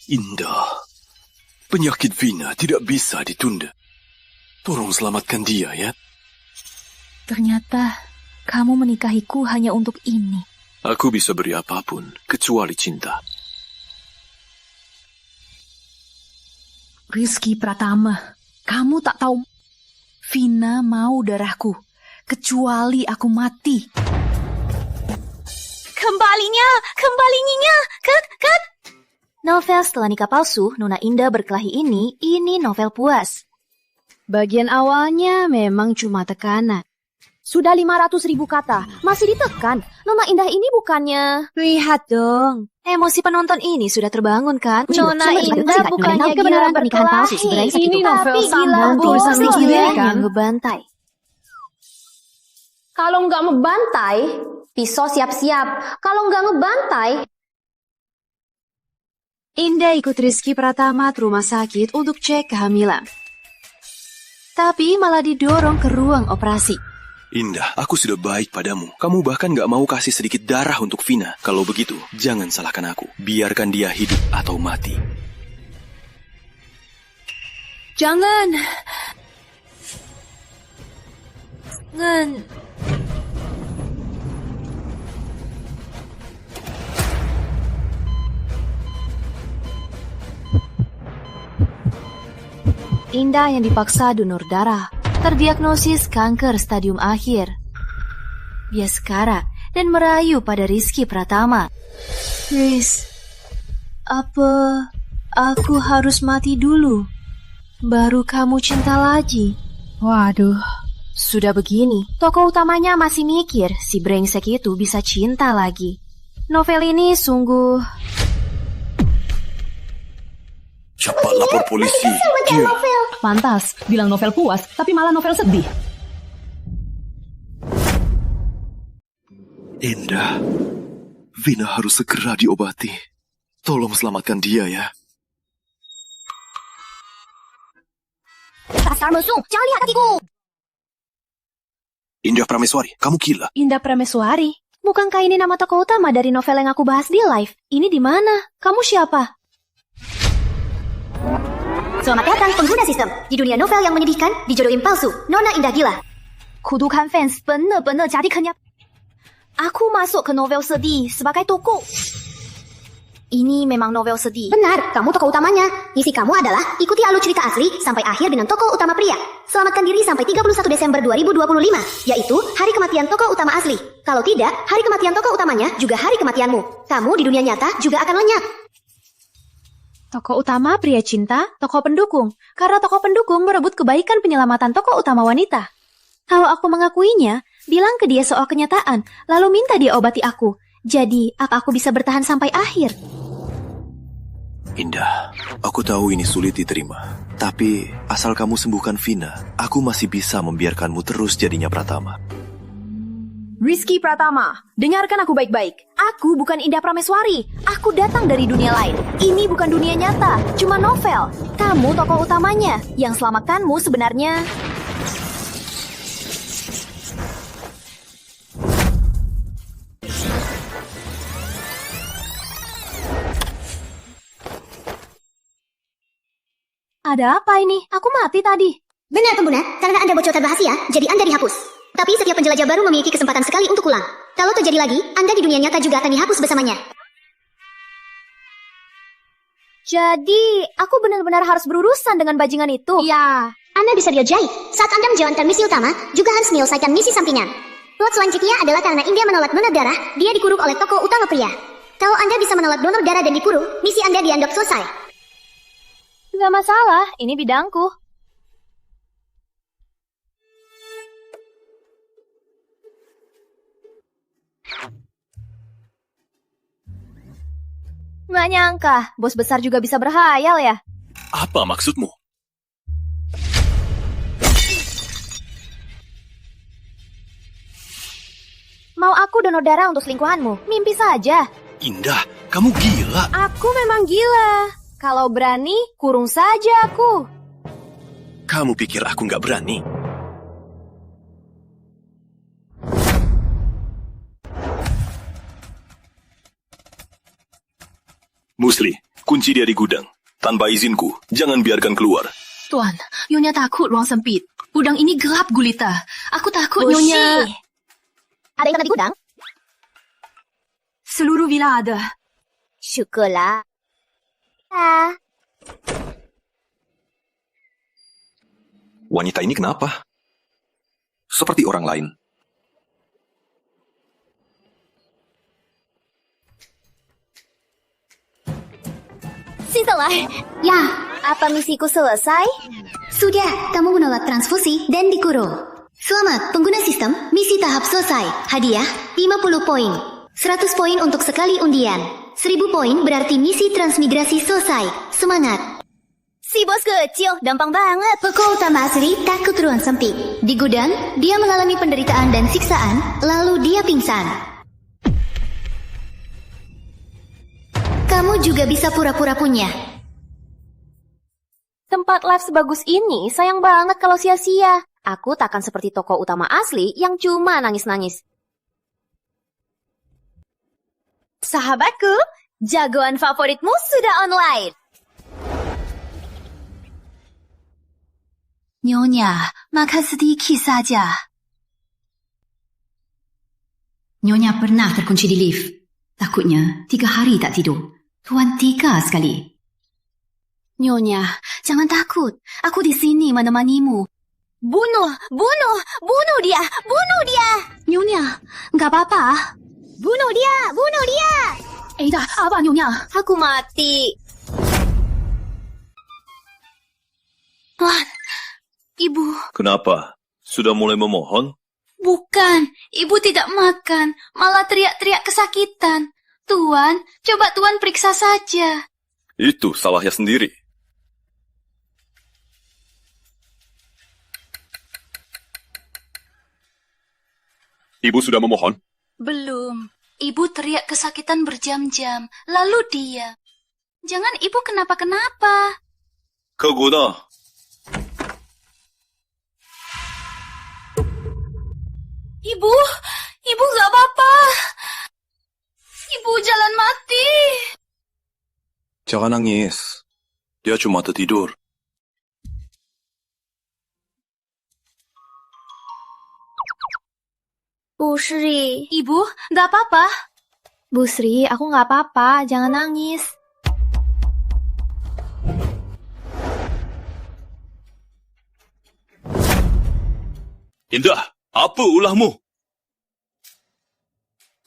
Indah, penyakit Vina tidak bisa ditunda. Tolong selamatkan dia ya. Ternyata kamu menikahiku hanya untuk ini. Aku bisa beri apapun kecuali cinta. Rizky Pratama, kamu tak tahu. Vina mau darahku, kecuali aku mati. Kembalinya, cut. Novel setelah nikah palsu, Nona Indah berkelahi ini novel puas. Bagian awalnya memang cuma tekanan. Sudah 500.000 kata, masih ditekan. Nona Indah ini bukannya... Lihat dong, emosi penonton ini sudah terbangun kan? Nona Indah bukannya gila pernikahan palsu, berkelahi, ini novel tapi gila tulisan bohong gila yang ngebantai. Kalau nggak ngebantai, pisau siap-siap. Kalau nggak ngebantai... Indah ikut Rizky Pratama ke rumah sakit untuk cek kehamilan. Tapi malah didorong ke ruang operasi. Indah, aku sudah baik padamu. Kamu bahkan gak mau kasih sedikit darah untuk Vina. Kalau begitu, jangan salahkan aku. Biarkan dia hidup atau mati. Jangan. Indah yang dipaksa donor darah, terdiagnosis kanker stadium akhir. Dia sekarat dan merayu pada Rizky Pratama. Riz, apa aku harus mati dulu? Baru kamu cinta lagi? Waduh. Sudah begini, tokoh utamanya masih mikir si brengsek itu bisa cinta lagi. Novel ini sungguh... Cepat lapor polisi. Dia. Pantas, bilang novel puas, tapi malah novel sedih. Indah, Vina harus segera diobati. Tolong selamatkan dia ya. Dasar mesum, jangan lihat kakiku. Indah Prameswari, kamu gila. Indah Prameswari? Bukankah ini nama tokoh utama dari novel yang aku bahas di live? Ini di mana? Kamu siapa? Selamat datang pengguna sistem. Di dunia novel yang menyedihkan, dijodohin palsu, Nona Indah gila. Kudukan fans benar-benar jadi kenyataan. Aku masuk ke novel sedih sebagai tokoh. Ini memang novel sedih. Benar, kamu tokoh utamanya. Misi kamu adalah ikuti alur cerita asli sampai akhir dengan tokoh utama pria. Selamatkan diri sampai 31 Desember 2025, yaitu hari kematian tokoh utama asli. Kalau tidak, hari kematian tokoh utamanya juga hari kematianmu. Kamu di dunia nyata juga akan lenyap. Tokoh utama pria cinta, tokoh pendukung. Karena tokoh pendukung merebut kebaikan penyelamatan tokoh utama wanita. Kalau aku mengakuinya, bilang ke dia soal kenyataan, lalu minta dia obati aku. Jadi, apa aku bisa bertahan sampai akhir? Indah, aku tahu ini sulit diterima. Tapi, asal kamu sembuhkan Vina, aku masih bisa membiarkanmu terus jadinya Pratama. Rizky Pratama, dengarkan aku baik-baik. Aku bukan Indah Prameswari. Aku datang dari dunia lain. Ini bukan dunia nyata, cuma novel. Kamu tokoh utamanya. Yang selamatkanmu sebenarnya... Ada apa ini? Aku mati tadi. Benar pengguna, karena Anda bocoran rahasia, jadi Anda dihapus. Tapi setiap penjelajah baru memiliki kesempatan sekali untuk ulang. Kalau terjadi lagi, Anda di dunia nyata juga akan dihapus bersamanya. Jadi, aku benar-benar harus berurusan dengan bajingan itu? Ya. Anda bisa diajai. Saat Anda menjalankan misi utama, juga harus menyelesaikan misi sampingan. Plot selanjutnya adalah karena India menolak donor darah, dia dikurung oleh tokoh utama pria. Kalau Anda bisa menolak donor darah dan dikurung, misi Anda dianggap selesai. Gak masalah, ini bidangku. Nggak nyangka, bos besar juga bisa berhayal ya. Apa maksudmu? Mau aku donor darah untuk selingkuhanmu? Mimpi saja. Indah, kamu gila. Aku memang gila. Kalau berani, kurung saja aku. Kamu pikir aku nggak berani? Musli, Kunci dia di gudang. Tanpa izinku, jangan biarkan keluar. Tuan, Nyonya takut ruang sempit. Gudang ini gelap gulita. Aku takut Bushi. Nyonya... Ada internet di gudang? Seluruh villa ada. Syukurlah. Ah, Wanita ini kenapa? Seperti orang lain. Sintelah. Ya, apa misiku selesai? Sudah, kamu menolak transfusi dan dikurung. Selamat, pengguna sistem, misi tahap selesai. Hadiah, 50 poin. 100 poin untuk sekali undian. 1000 poin berarti misi transmigrasi selesai. Semangat. Si bos kecil, gampang banget. Tokoh utama asli takut ruang sempit. Di gudang, dia mengalami penderitaan dan siksaan, lalu dia pingsan. Kamu juga bisa pura-pura punya. Tempat live sebagus ini sayang banget kalau sia-sia. Aku takkan seperti tokoh utama asli yang cuma nangis-nangis. Sahabatku, jagoan favoritmu sudah online. Nyonya, makan sedikit saja. Nyonya pernah terkunci di lift. Takutnya 3 hari tak tidur. Tuan 3 sekali. Nyonya, jangan takut. Aku di sini menemanimu. Bunuh dia. Nyonya, nggak apa-apa. Bunuh dia. Dah, apa Nyonya? Aku mati. Tuan, Ibu. Kenapa? Sudah mulai memohon? Bukan, Ibu tidak makan. Malah teriak-teriak kesakitan. Tuan, coba Tuan periksa saja. Itu salahnya sendiri. Ibu sudah memohon? Belum. Ibu teriak kesakitan berjam-jam. Lalu diam. Jangan Ibu kenapa-kenapa. Keguna. Ibu nggak apa-apa. Ibu jalan mati. Jangan nangis. Dia cuma tertidur. Bu Sri. Ibu, nggak apa-apa. Bu Sri, aku nggak apa-apa. Jangan nangis. Indah, apa ulahmu?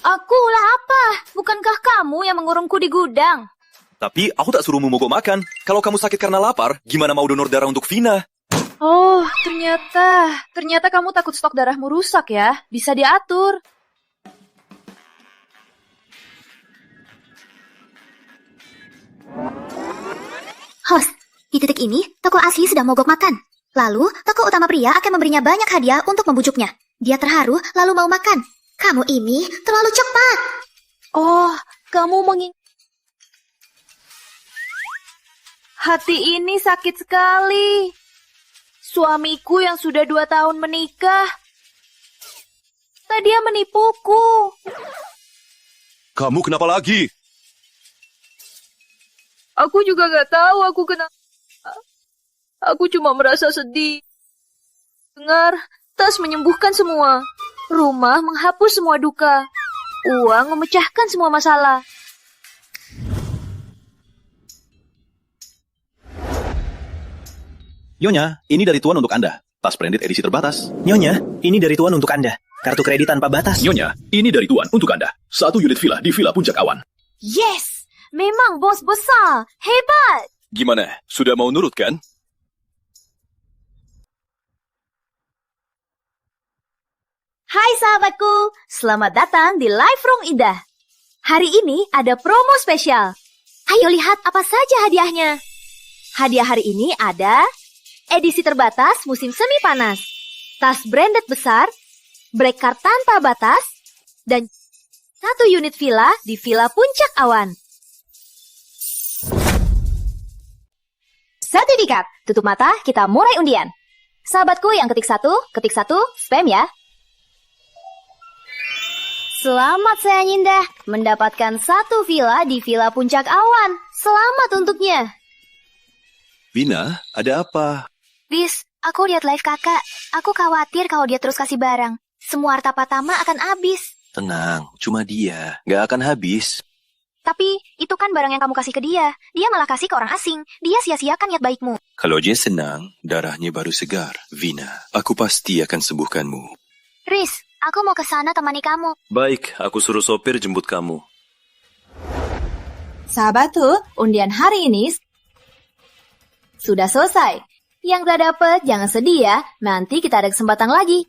Aku ulah apa? Bukankah kamu yang mengurungku di gudang? Tapi aku tak suruh mogok makan. Kalau kamu sakit karena lapar, gimana mau donor darah untuk Vina? Oh, ternyata kamu takut stok darahmu rusak ya. Bisa diatur. Host, di titik ini, tokoh asli sedang mogok makan. Lalu, tokoh utama pria akan memberinya banyak hadiah untuk membujuknya. Dia terharu, lalu mau makan. Kamu ini terlalu cepat. Oh, kamu Hati ini sakit sekali. Suamiku yang sudah 2 tahun menikah. Tadi dia menipuku. Kamu kenapa lagi? Aku juga gak tahu aku kenapa. Aku cuma merasa sedih. Dengar, tas menyembuhkan semua. Rumah menghapus semua duka. Uang memecahkan semua masalah. Nyonya, ini dari Tuan untuk Anda. Tas branded edisi terbatas. Nyonya, ini dari Tuan untuk Anda. Kartu kredit tanpa batas. Nyonya, ini dari Tuan untuk Anda. 1 unit villa di Villa Puncak Awan. Yes! Memang bos besar. Hebat! Gimana? Sudah mau nurut kan? Hai sahabatku, selamat datang di Live Room Indah. Hari ini ada promo spesial. Ayo lihat apa saja hadiahnya. Hadiah hari ini ada edisi terbatas musim semi panas, tas branded besar, black card tanpa batas, dan 1 unit villa di Villa Puncak Awan. Sertifikat, tutup mata, kita mulai undian. Sahabatku yang ketik 1, spam ya. Selamat sayang Indah, mendapatkan satu villa di Villa Puncak Awan. Selamat untuknya. Vina, ada apa? Riz, aku lihat live kakak. Aku khawatir kalau dia terus kasih barang. Semua harta Pratama akan habis. Tenang, cuma dia. Gak akan habis. Tapi itu kan barang yang kamu kasih ke dia. Dia malah kasih ke orang asing. Dia sia-siakan niat baikmu. Kalau dia senang, darahnya baru segar. Vina, aku pasti akan sembuhkanmu. Riz, aku mau ke sana temani kamu. Baik, aku suruh sopir jemput kamu. Sahabatku, undian hari ini sudah selesai. Yang gak dapet, jangan sedih ya. Nanti kita ada kesempatan lagi.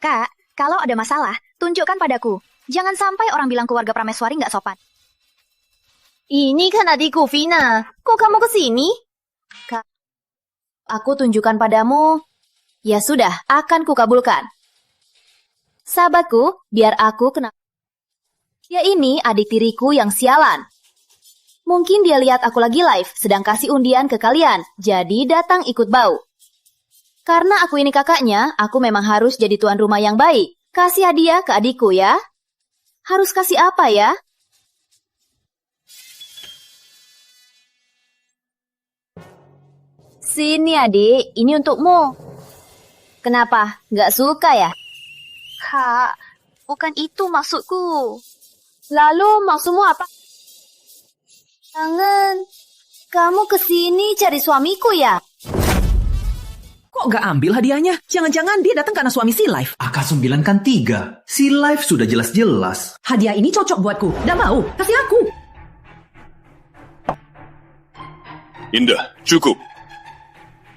Kak, kalau ada masalah, tunjukkan padaku. Jangan sampai orang bilang keluarga Prameswari gak sopan. Ini kan adikku, Vina. Kok kamu kesini? Kak, aku tunjukkan padamu. Ya sudah, akan kukabulkan. Sahabatku, biar aku kenal. Ya ini adik tiriku yang sialan. Mungkin dia lihat aku lagi live, sedang kasih undian ke kalian. Jadi datang ikut bau. Karena aku ini kakaknya, aku memang harus jadi tuan rumah yang baik. Kasih hadiah ke adikku ya. Harus kasih apa ya? Sini adik, ini untukmu. Kenapa? Nggak suka ya? Kak, bukan itu maksudku. Lalu maksudmu apa? Jangan, kamu kesini cari suamiku ya? Kok gak ambil hadiahnya? Jangan-jangan dia datang karena suami si Life. AK9 kan 3. Si Life sudah jelas-jelas. Hadiah ini cocok buatku. Gak mau, kasih aku. Indah, cukup.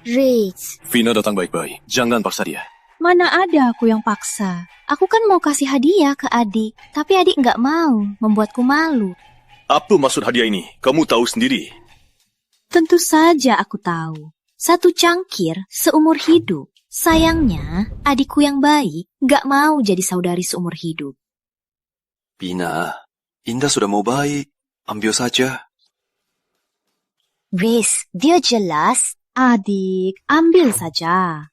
Riz, Vina datang baik-baik. Jangan paksa dia. mana ada aku yang paksa. Aku kan mau kasih hadiah ke adik, tapi adik nggak mau, membuatku malu. Apa maksud hadiah ini? Kamu tahu sendiri. Tentu saja aku tahu. Satu cangkir seumur hidup. Sayangnya, adikku yang baik nggak mau jadi saudari seumur hidup. Vina, Indah sudah mau baik. Ambil saja. Riz, dia jelas. Adik, ambil saja.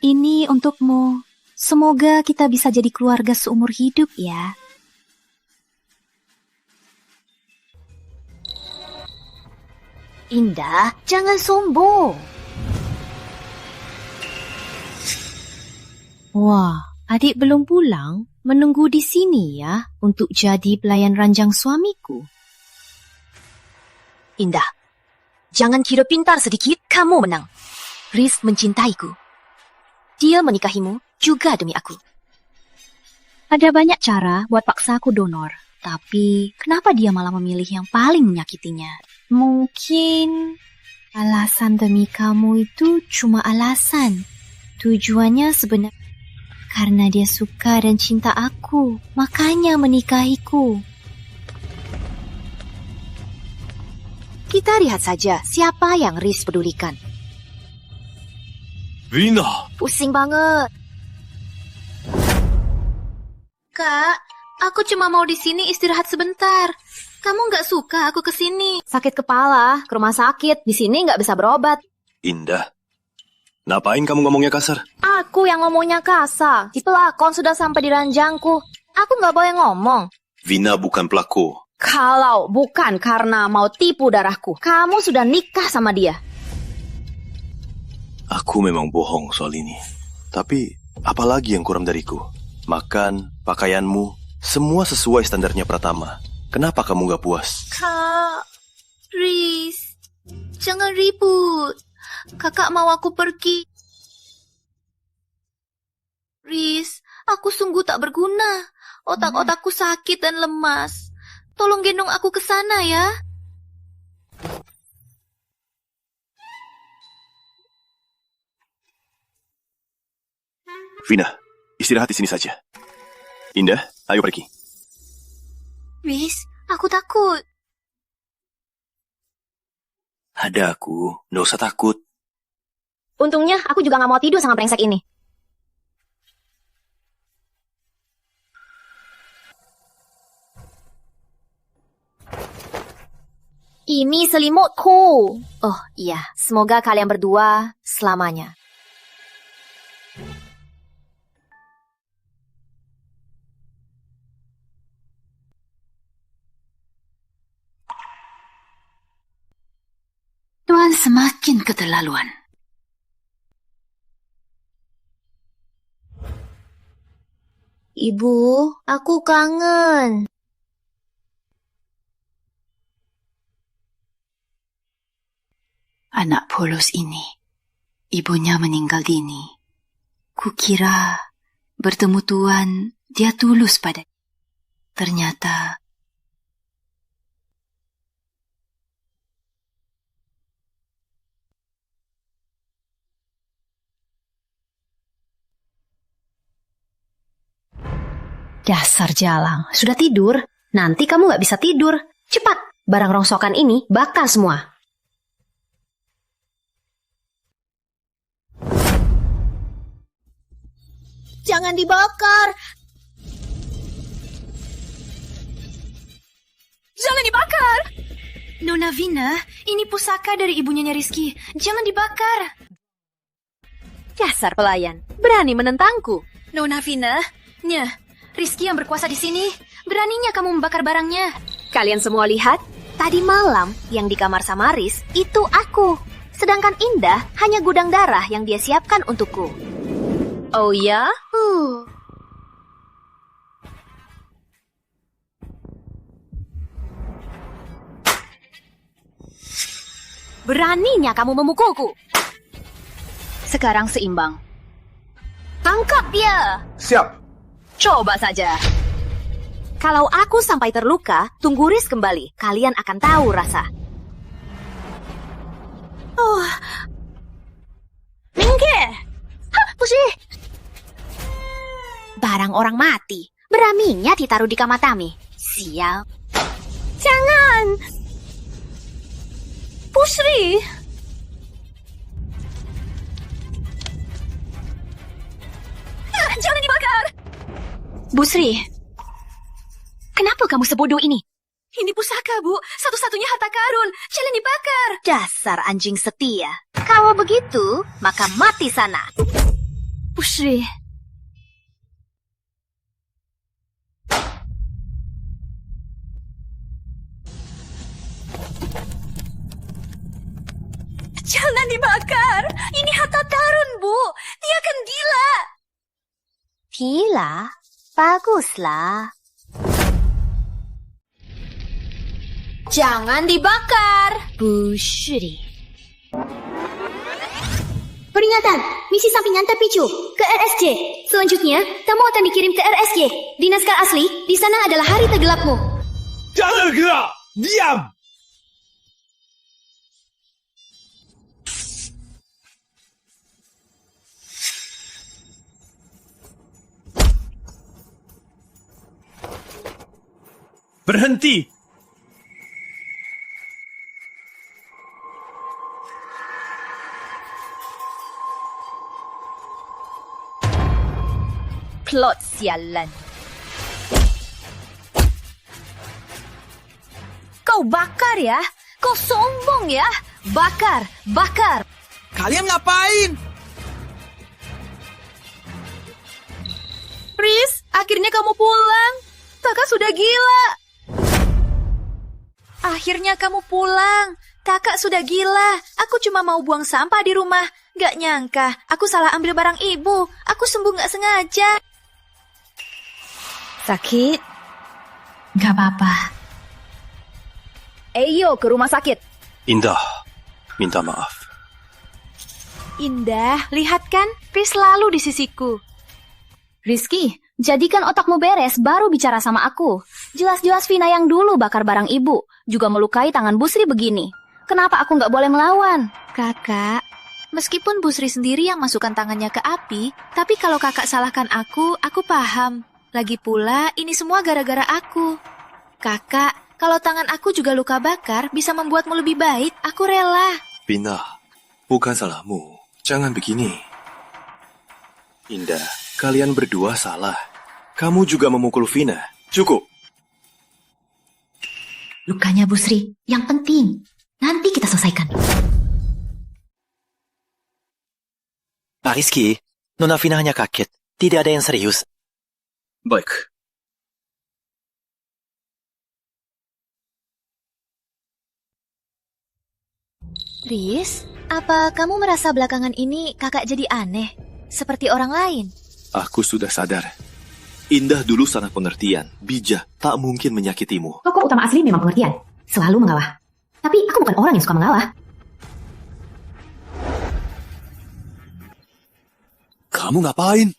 Ini untukmu. Semoga kita bisa jadi keluarga seumur hidup ya. Indah, jangan sombong. Wah, adik belum pulang. Menunggu di sini ya untuk jadi pelayan ranjang suamiku. Indah, jangan kira pintar sedikit, kamu menang. Riz mencintaiku. Dia menikahimu juga demi aku. Ada banyak cara buat paksa aku donor, tapi kenapa dia malah memilih yang paling menyakitinya? Mungkin alasan demi kamu itu cuma alasan. Tujuannya sebenarnya karena dia suka dan cinta aku, makanya menikahiku. Kita lihat saja siapa yang Riz pedulikan. Vina! Pusing banget. Kak, aku cuma mau di sini istirahat sebentar. Kamu nggak suka aku ke sini? Sakit kepala, ke rumah sakit. Di sini nggak bisa berobat. Indah, ngapain kamu ngomongnya kasar? Aku yang ngomongnya kasar. Si pelakon sudah sampai di ranjangku. Aku nggak boleh ngomong. Vina bukan pelaku. Kalau bukan karena mau tipu darahku, kamu sudah nikah sama dia. Aku memang bohong soal ini. Tapi, apalagi yang kurang dariku? Makan, pakaianmu, semua sesuai standarnya Pratama. Kenapa kamu gak puas? Kak, Riz, jangan ribut. Kakak mau aku pergi. Riz, aku sungguh tak berguna. Otak-otakku sakit dan lemas. Tolong gendong aku ke sana ya. Vina, istirahat di sini saja. Indah, ayo pergi. Riz, aku takut. Ada aku, nggak usah takut. Untungnya aku juga nggak mau tidur sama brengsek ini. Ini selimutku. Oh iya, semoga kalian berdua selamanya. Tuan semakin keterlaluan. Ibu, aku kangen. Anak polos ini, ibunya meninggal dini. Kukira bertemu Tuan, dia tulus pada. Ternyata Dasar jalang, sudah tidur? Nanti kamu gak bisa tidur. Cepat, barang rongsokan ini bakar semua. Jangan dibakar. Jangan dibakar. Nona Vina, ini pusaka dari ibunya Rizky. Jangan dibakar. Dasar pelayan, berani menentangku. Nona Vina, Rizky yang berkuasa di sini. Beraninya kamu membakar barangnya. Kalian semua lihat, tadi malam yang di kamar Samaris itu aku. Sedangkan Indah hanya gudang darah yang dia siapkan untukku. Oh ya? Beraninya kamu memukulku. Sekarang seimbang. Tangkap dia. Siap. Coba saja. Kalau aku sampai terluka, tunggu Riz kembali. Kalian akan tahu rasa. Minggir! Pusih! Barang orang mati. Beraninya ditaruh di Kamatami. Sial. Jangan! Pusri! Jangan dibakar! Busri, kenapa kamu sebodoh ini? Ini pusaka, Bu. Satu-satunya harta karun. Jangan dibakar. Dasar anjing setia. Kalau begitu, maka mati sana. Pusri. Jangan dibakar. Ini harta karun, Bu. Dia akan gila. Gila? Baguslah. Jangan dibakar. Busri. Peringatan, misi sampingan terpicu ke RSJ. Selanjutnya, kamu akan dikirim ke RSJ. Di naskah asli, di sana adalah hari tergelapmu. Jangan gerak! Diam! Berhenti! Plot sialan. Kau bakar ya? Kau sombong ya? Bakar, bakar. Kalian ngapain? Riz, akhirnya kamu pulang. Kakak sudah gila. Akhirnya kamu pulang. Kakak sudah gila. Aku cuma mau buang sampah di rumah. Gak nyangka, aku salah ambil barang ibu. Aku sembuh gak sengaja. Sakit? Gak apa-apa. Ayo ke rumah sakit. Indah, minta maaf. Indah, lihat kan? Riz selalu di sisiku. Rizky, jadikan otakmu beres baru bicara sama aku. Jelas-jelas Vina yang dulu bakar barang ibu, juga melukai tangan Busri begini. Kenapa aku nggak boleh melawan? Kakak, meskipun Busri sendiri yang masukkan tangannya ke api, tapi kalau kakak salahkan aku paham. Lagi pula, ini semua gara-gara aku. Kakak, kalau tangan aku juga luka bakar, bisa membuatmu lebih baik, aku rela. Vina, bukan salahmu. Jangan begini. Indah, kalian berdua salah. Kamu juga memukul Vina. Cukup. Lukanya Bu Sri, yang penting. Nanti kita selesaikan. Pak Rizky, Nona Vina hanya kaget. Tidak ada yang serius. Baik. Riz, apa kamu merasa belakangan ini kakak jadi aneh? Seperti orang lain? Aku sudah sadar. Indah dulu sangat pengertian, bijak, tak mungkin menyakitimu. Tokoh utama asli memang pengertian. Selalu mengalah. Tapi aku bukan orang yang suka mengalah. Kamu ngapain?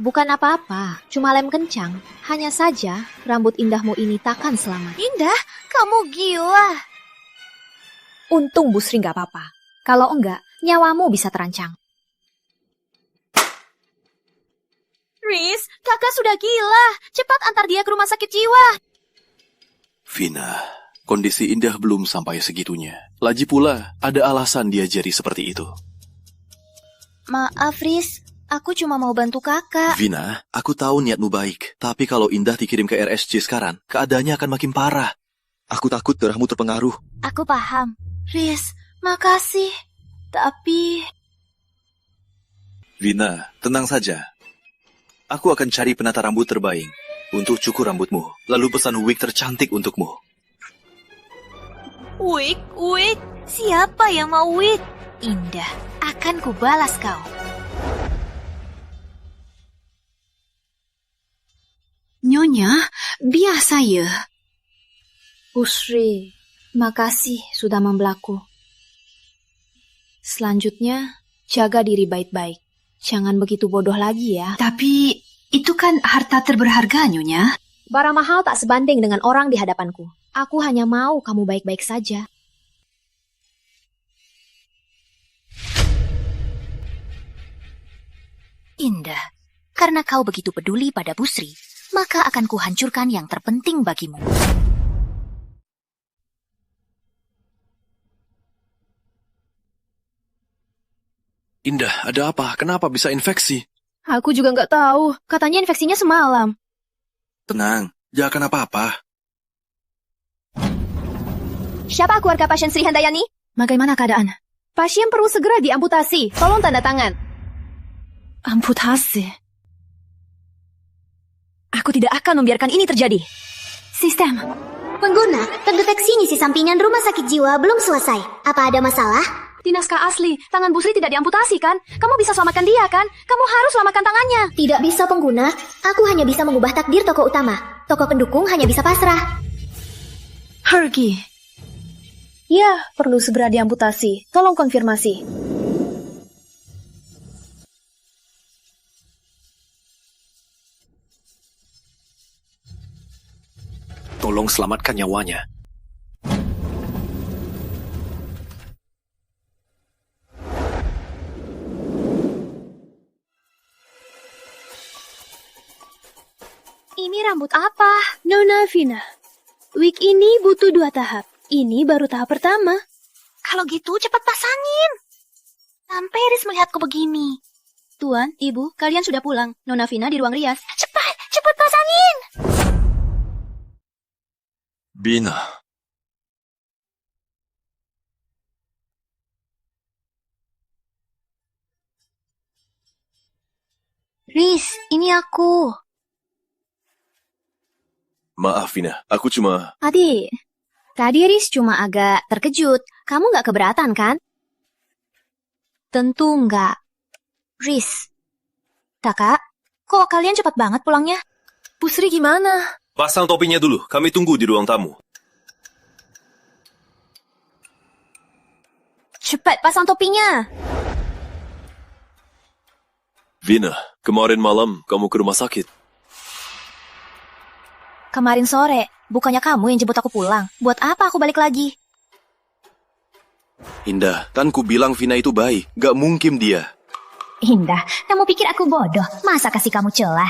Bukan apa-apa, cuma lem kencang. Hanya saja, rambut indahmu ini takkan selamat. Indah, kamu gila. Untung Bu Sri nggak apa-apa. Kalau enggak, nyawamu bisa terancam. Riz, kakak sudah gila. Cepat antar dia ke rumah sakit jiwa. Vina, kondisi Indah belum sampai segitunya. Lagi pula, ada alasan dia jadi seperti itu. Maaf, Riz. Aku cuma mau bantu kakak. Vina, aku tahu niatmu baik. Tapi kalau Indah dikirim ke RSJ sekarang, keadaannya akan makin parah. Aku takut darahmu terpengaruh. Aku paham. Riz, makasih. Tapi... Vina, tenang saja. Aku akan cari penata rambut terbaik untuk cukur rambutmu. Lalu pesan wig tercantik untukmu. Wig? Siapa yang mau wig? Indah, akan kubalas kau. Nyonya, biasa ya. Bu Sri, makasih sudah membelaku. Selanjutnya, jaga diri baik-baik. Jangan begitu bodoh lagi ya. Tapi itu kan harta terberharga, Nyonya. Barang mahal tak sebanding dengan orang di hadapanku. Aku hanya mau kamu baik-baik saja. Indah, karena kau begitu peduli pada Bu Sri, maka akan kuhancurkan yang terpenting bagimu. Indah, ada apa? Kenapa bisa infeksi? Aku juga nggak tahu. Katanya infeksinya semalam. Tenang, jangan apa-apa. Siapa keluarga pasien Sri Handayani? Bagaimana keadaan? Pasien perlu segera diamputasi. Tolong tanda tangan. Amputasi? Aku tidak akan membiarkan ini terjadi. Sistem. Pengguna, terdeteksi ngisi sampingan rumah sakit jiwa belum selesai. Apa ada masalah? Di naskah asli, tangan Bu Sri tidak diamputasi kan? Kamu bisa selamatkan dia kan? Kamu harus selamatkan tangannya. Tidak bisa pengguna, aku hanya bisa mengubah takdir tokoh utama. Tokoh pendukung hanya bisa pasrah. Hergi. Ya, perlu segera diamputasi. Tolong konfirmasi. Tolong selamatkan nyawanya. Ini rambut apa? Nona Vina, wig ini butuh 2 tahap. Ini baru tahap pertama. Kalau gitu cepat pasangin. Sampai Riz melihatku begini. Tuan, Ibu, kalian sudah pulang. Nona Vina di ruang rias. Cepat pasangin. Bina. Riz, ini aku. Maaf, Vina. Aku cuma... Adik, tadi Riz cuma agak terkejut. Kamu nggak keberatan, kan? Tentu enggak. Riz. Kakak, kok kalian cepat banget pulangnya? Bu Sri gimana? Pasang topinya dulu. Kami tunggu di ruang tamu. Cepat pasang topinya. Vina, kemarin malam kamu ke rumah sakit. Kemarin sore, bukannya kamu yang jemput aku pulang. Buat apa aku balik lagi? Indah, kan ku bilang Vina itu baik. Gak mungkin dia. Indah, kamu pikir aku bodoh? Masa kasih kamu celah?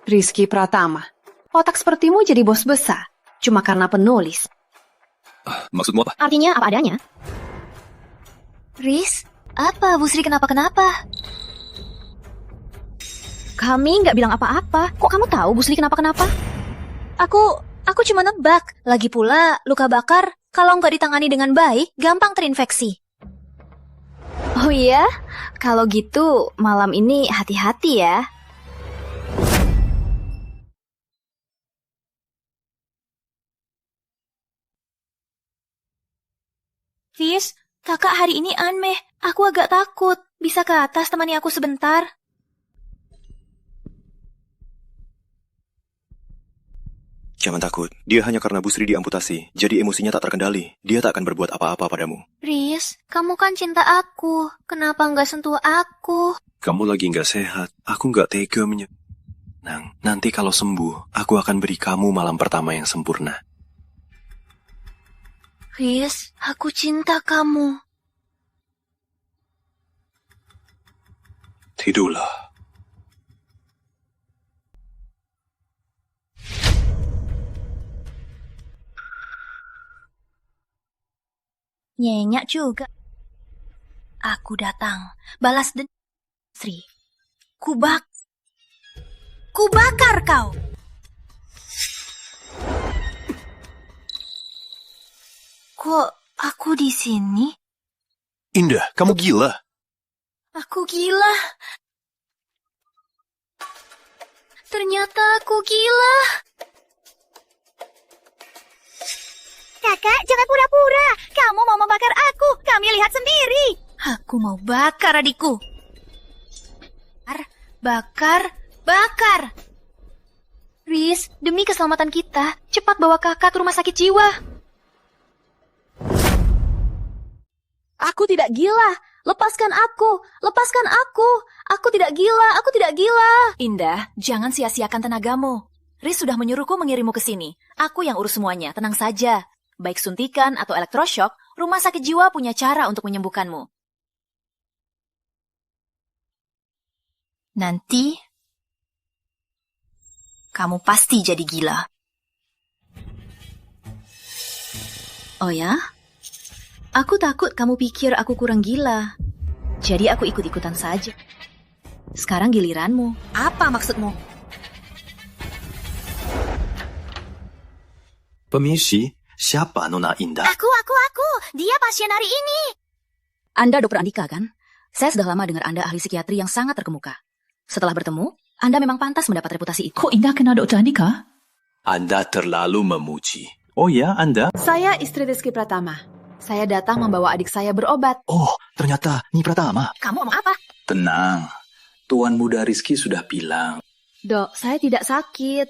Rizky Pratama, otak sepertimu jadi bos besar. Cuma karena penulis. Maksudmu apa? Artinya apa adanya. Riz, apa Bu Sri kenapa-kenapa? Kami nggak bilang apa-apa. Kok kamu tahu Busri kenapa-kenapa? Aku cuma nebak. Lagi pula, luka bakar, kalau nggak ditangani dengan baik, gampang terinfeksi. Oh iya? Kalau gitu, malam ini hati-hati ya. Fis, kakak hari ini aneh. Aku agak takut. Bisa ke atas temani aku sebentar? Jangan takut, dia hanya karena Busri diamputasi, jadi emosinya tak terkendali. Dia tak akan berbuat apa-apa padamu. Riz, kamu kan cinta aku. Kenapa nggak sentuh aku? Kamu lagi nggak sehat, aku nggak tega Nang, nanti kalau sembuh, aku akan beri kamu malam pertama yang sempurna. Riz, aku cinta kamu. Tidurlah. Nyenyak juga. Aku datang. Balas dendam. Sri. Kubakar kau. Kok aku di sini? Indah, kamu gila. Aku gila. Ternyata aku gila. Kakak, jangan pura-pura. Kamu mau membakar aku. Kami lihat sendiri. Aku mau bakar adikku. Bakar. Riz, demi keselamatan kita, cepat bawa kakak ke rumah sakit jiwa. Aku tidak gila. Lepaskan aku. Aku tidak gila. Indah, jangan sia-siakan tenagamu. Riz sudah menyuruhku mengirimmu ke sini. Aku yang urus semuanya, tenang saja. Baik suntikan atau elektroshock, rumah sakit jiwa punya cara untuk menyembuhkanmu. Nanti, kamu pasti jadi gila. Oh ya? Aku takut kamu pikir aku kurang gila. Jadi aku ikut-ikutan saja. Sekarang giliranmu. Apa maksudmu? Permisi, siapa Nona Indah? Aku. Dia pasien hari ini. Anda Dr. Andika, kan? Saya sudah lama dengar Anda ahli psikiatri yang sangat terkemuka. Setelah bertemu, Anda memang pantas mendapat reputasi itu. Kok Indah kenal Dr. Andika? Anda terlalu memuji. Oh ya, Anda? Saya istri Rizky Pratama. Saya datang membawa adik saya berobat. Oh, ternyata Nyi Pratama. Kamu mau apa? Tenang, Tuan Muda Rizky sudah bilang. Dok, saya tidak sakit.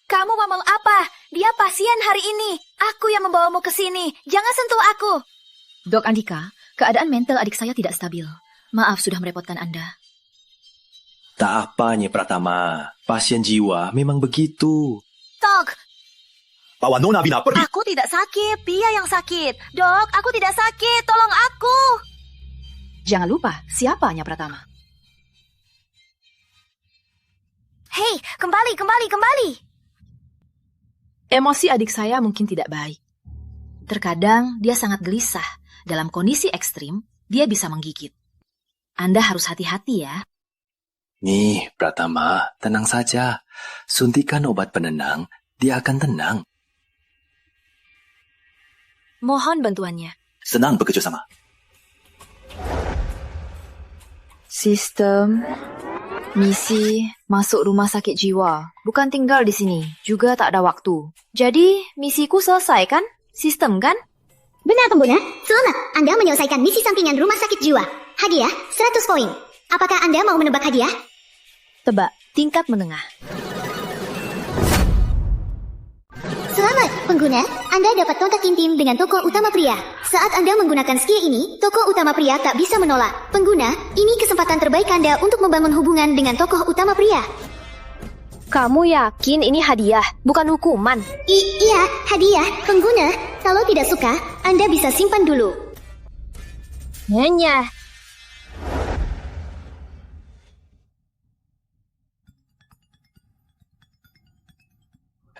Kamu mau apa? Dia pasien hari ini. Aku yang membawamu ke sini. Jangan sentuh aku. Dok Andika, keadaan mental adik saya tidak stabil. Maaf sudah merepotkan Anda. Tak apa, Nyi Pratama. Pasien jiwa memang begitu. Tok, Bawa Nona Bina pergi. aku tidak sakit. Dia yang sakit. Dok, aku tidak sakit. Tolong aku. Jangan lupa, siapa Nya Pratama? Hei, kembali. Emosi adik saya mungkin tidak baik. Terkadang dia sangat gelisah. Dalam kondisi ekstrim, dia bisa menggigit. Anda harus hati-hati ya. Nih, Pratama, tenang saja. Suntikan obat penenang, dia akan tenang. Mohon bantuannya. Senang bekerja sama. Sistem, misi, masuk rumah sakit jiwa. Bukan tinggal di sini, juga tak ada waktu. Jadi, misiku selesai kan? Sistem kan? Benar, pengguna. Selamat, Anda menyelesaikan misi sampingan rumah sakit jiwa. Hadiah 100 poin. Apakah Anda mau menebak hadiah? Tebak, tingkat menengah. Selamat, pengguna. Anda dapat tongkat intim dengan tokoh utama pria. Saat Anda menggunakan skill ini, tokoh utama pria tak bisa menolak. Pengguna, ini kesempatan terbaik Anda untuk membangun hubungan dengan tokoh utama pria. Kamu yakin ini hadiah, bukan hukuman? Iya, hadiah. Pengguna, kalau tidak suka, Anda bisa simpan dulu. Nyonya.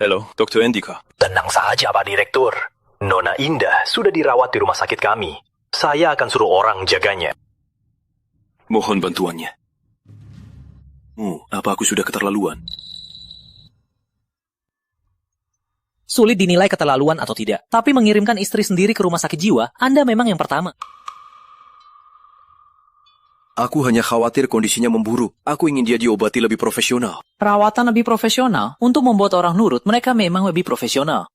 Halo, Dr. Andika. Tenang saja, Pak Direktur. Nona Indah sudah dirawat di rumah sakit kami. Saya akan suruh orang jaganya. Mohon bantuannya. Apa aku sudah keterlaluan? Sulit dinilai keterlaluan atau tidak, tapi mengirimkan istri sendiri ke rumah sakit jiwa, Anda memang yang pertama. Aku hanya khawatir kondisinya memburuk. Aku ingin dia diobati lebih profesional. Perawatan lebih profesional? Untuk membuat orang nurut, mereka memang lebih profesional.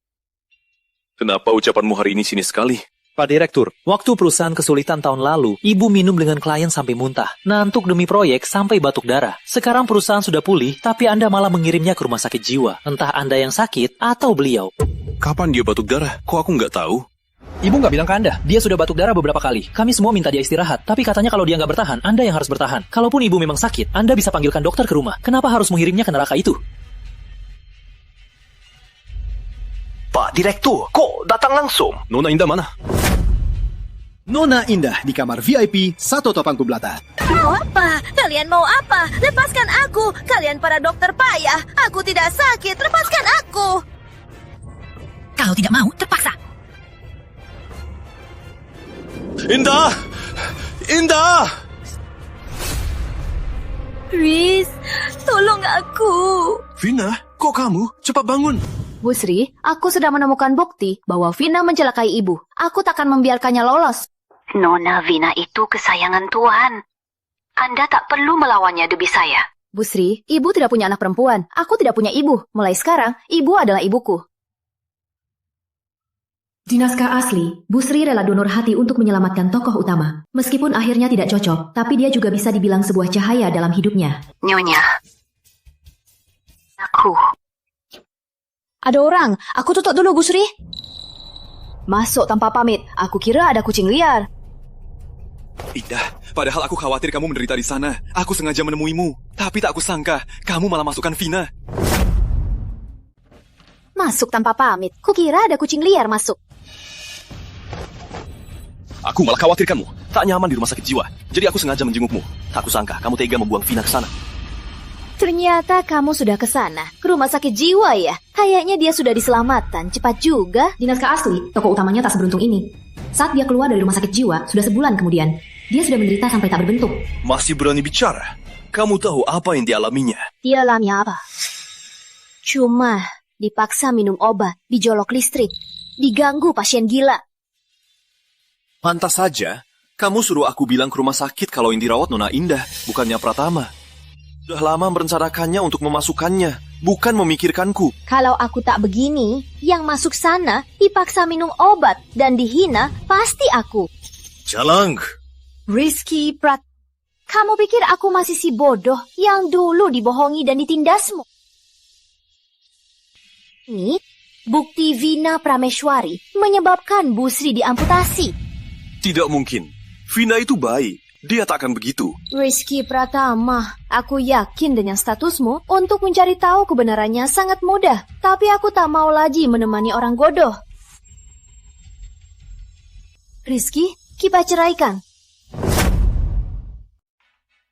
Kenapa ucapanmu hari ini sinis sekali? Pak Direktur, waktu perusahaan kesulitan tahun lalu, Ibu minum dengan klien sampai muntah, nantuk demi proyek sampai batuk darah. Sekarang perusahaan sudah pulih, tapi Anda malah mengirimnya ke rumah sakit jiwa. Entah Anda yang sakit atau beliau. Kapan dia batuk darah? Kok aku nggak tahu? Ibu nggak bilang ke Anda, dia sudah batuk darah beberapa kali. Kami semua minta dia istirahat, tapi katanya kalau dia nggak bertahan, Anda yang harus bertahan. Kalaupun Ibu memang sakit, Anda bisa panggilkan dokter ke rumah. Kenapa harus mengirimnya ke neraka itu? Pak Direktur, kok datang langsung? Nona Indah mana? Nona Indah di kamar VIP 180 belata. Mau apa? Kalian mau apa? Lepaskan aku. Kalian para dokter payah. Aku tidak sakit. Lepaskan aku. Kalau tidak mau, terpaksa. Indah! Indah! Chris, tolong aku. Vina, kok kamu? Cepat bangun. Bu Sri, aku sudah menemukan bukti bahwa Vina mencelakai ibu. Aku takkan membiarkannya lolos. Nona Vina itu kesayangan Tuhan. Anda tak perlu melawannya demi saya. Bu Sri, ibu tidak punya anak perempuan. Aku tidak punya ibu. Mulai sekarang, ibu adalah ibuku. Di naskah asli, Bu Sri rela donor hati untuk menyelamatkan tokoh utama. Meskipun akhirnya tidak cocok, tapi dia juga bisa dibilang sebuah cahaya dalam hidupnya. Nyonya. Aku. Ada orang. Aku tutup dulu, Bu Sri. Masuk tanpa pamit. Aku kira ada kucing liar. Indah, padahal aku khawatir kamu menderita di sana. Aku sengaja menemuimu. Tapi tak kusangka, kamu malah masukkan Vina. Masuk tanpa pamit. Kukira ada kucing liar masuk. Aku malah khawatir kamu. Tak nyaman di rumah sakit jiwa. Jadi aku sengaja menjengukmu. Tak kusangka kamu tega membuang Vina ke sana. Ternyata kamu sudah ke sana. Ke rumah sakit jiwa ya? Kayaknya dia sudah diselamatkan. Cepat juga. Di naskah asli, tokoh utamanya tak seberuntung ini. Saat dia keluar dari rumah sakit jiwa, sudah sebulan kemudian. Dia sudah menderita sampai tak berbentuk. Masih berani bicara? Kamu tahu apa yang dialaminya? Dia alami apa? Cuma dipaksa minum obat, dijolok listrik, diganggu pasien gila. Pantas saja, kamu suruh aku bilang ke rumah sakit kalau yang dirawat Nona Indah, bukannya Pratama. Sudah lama merencanakannya untuk memasukkannya, bukan memikirkanku. Kalau aku tak begini, yang masuk sana dipaksa minum obat dan dihina, pasti aku. Jalang. Rizky Prat, kamu pikir aku masih si bodoh yang dulu dibohongi dan ditindasmu? Ini bukti Vina Prameswari menyebabkan Bu Sri diamputasi. Tidak mungkin. Vina itu baik. Dia tak akan begitu. Rizky Pratama, aku yakin dengan statusmu untuk mencari tahu kebenarannya sangat mudah. Tapi aku tak mau lagi menemani orang bodoh. Rizky, kita ceraikan.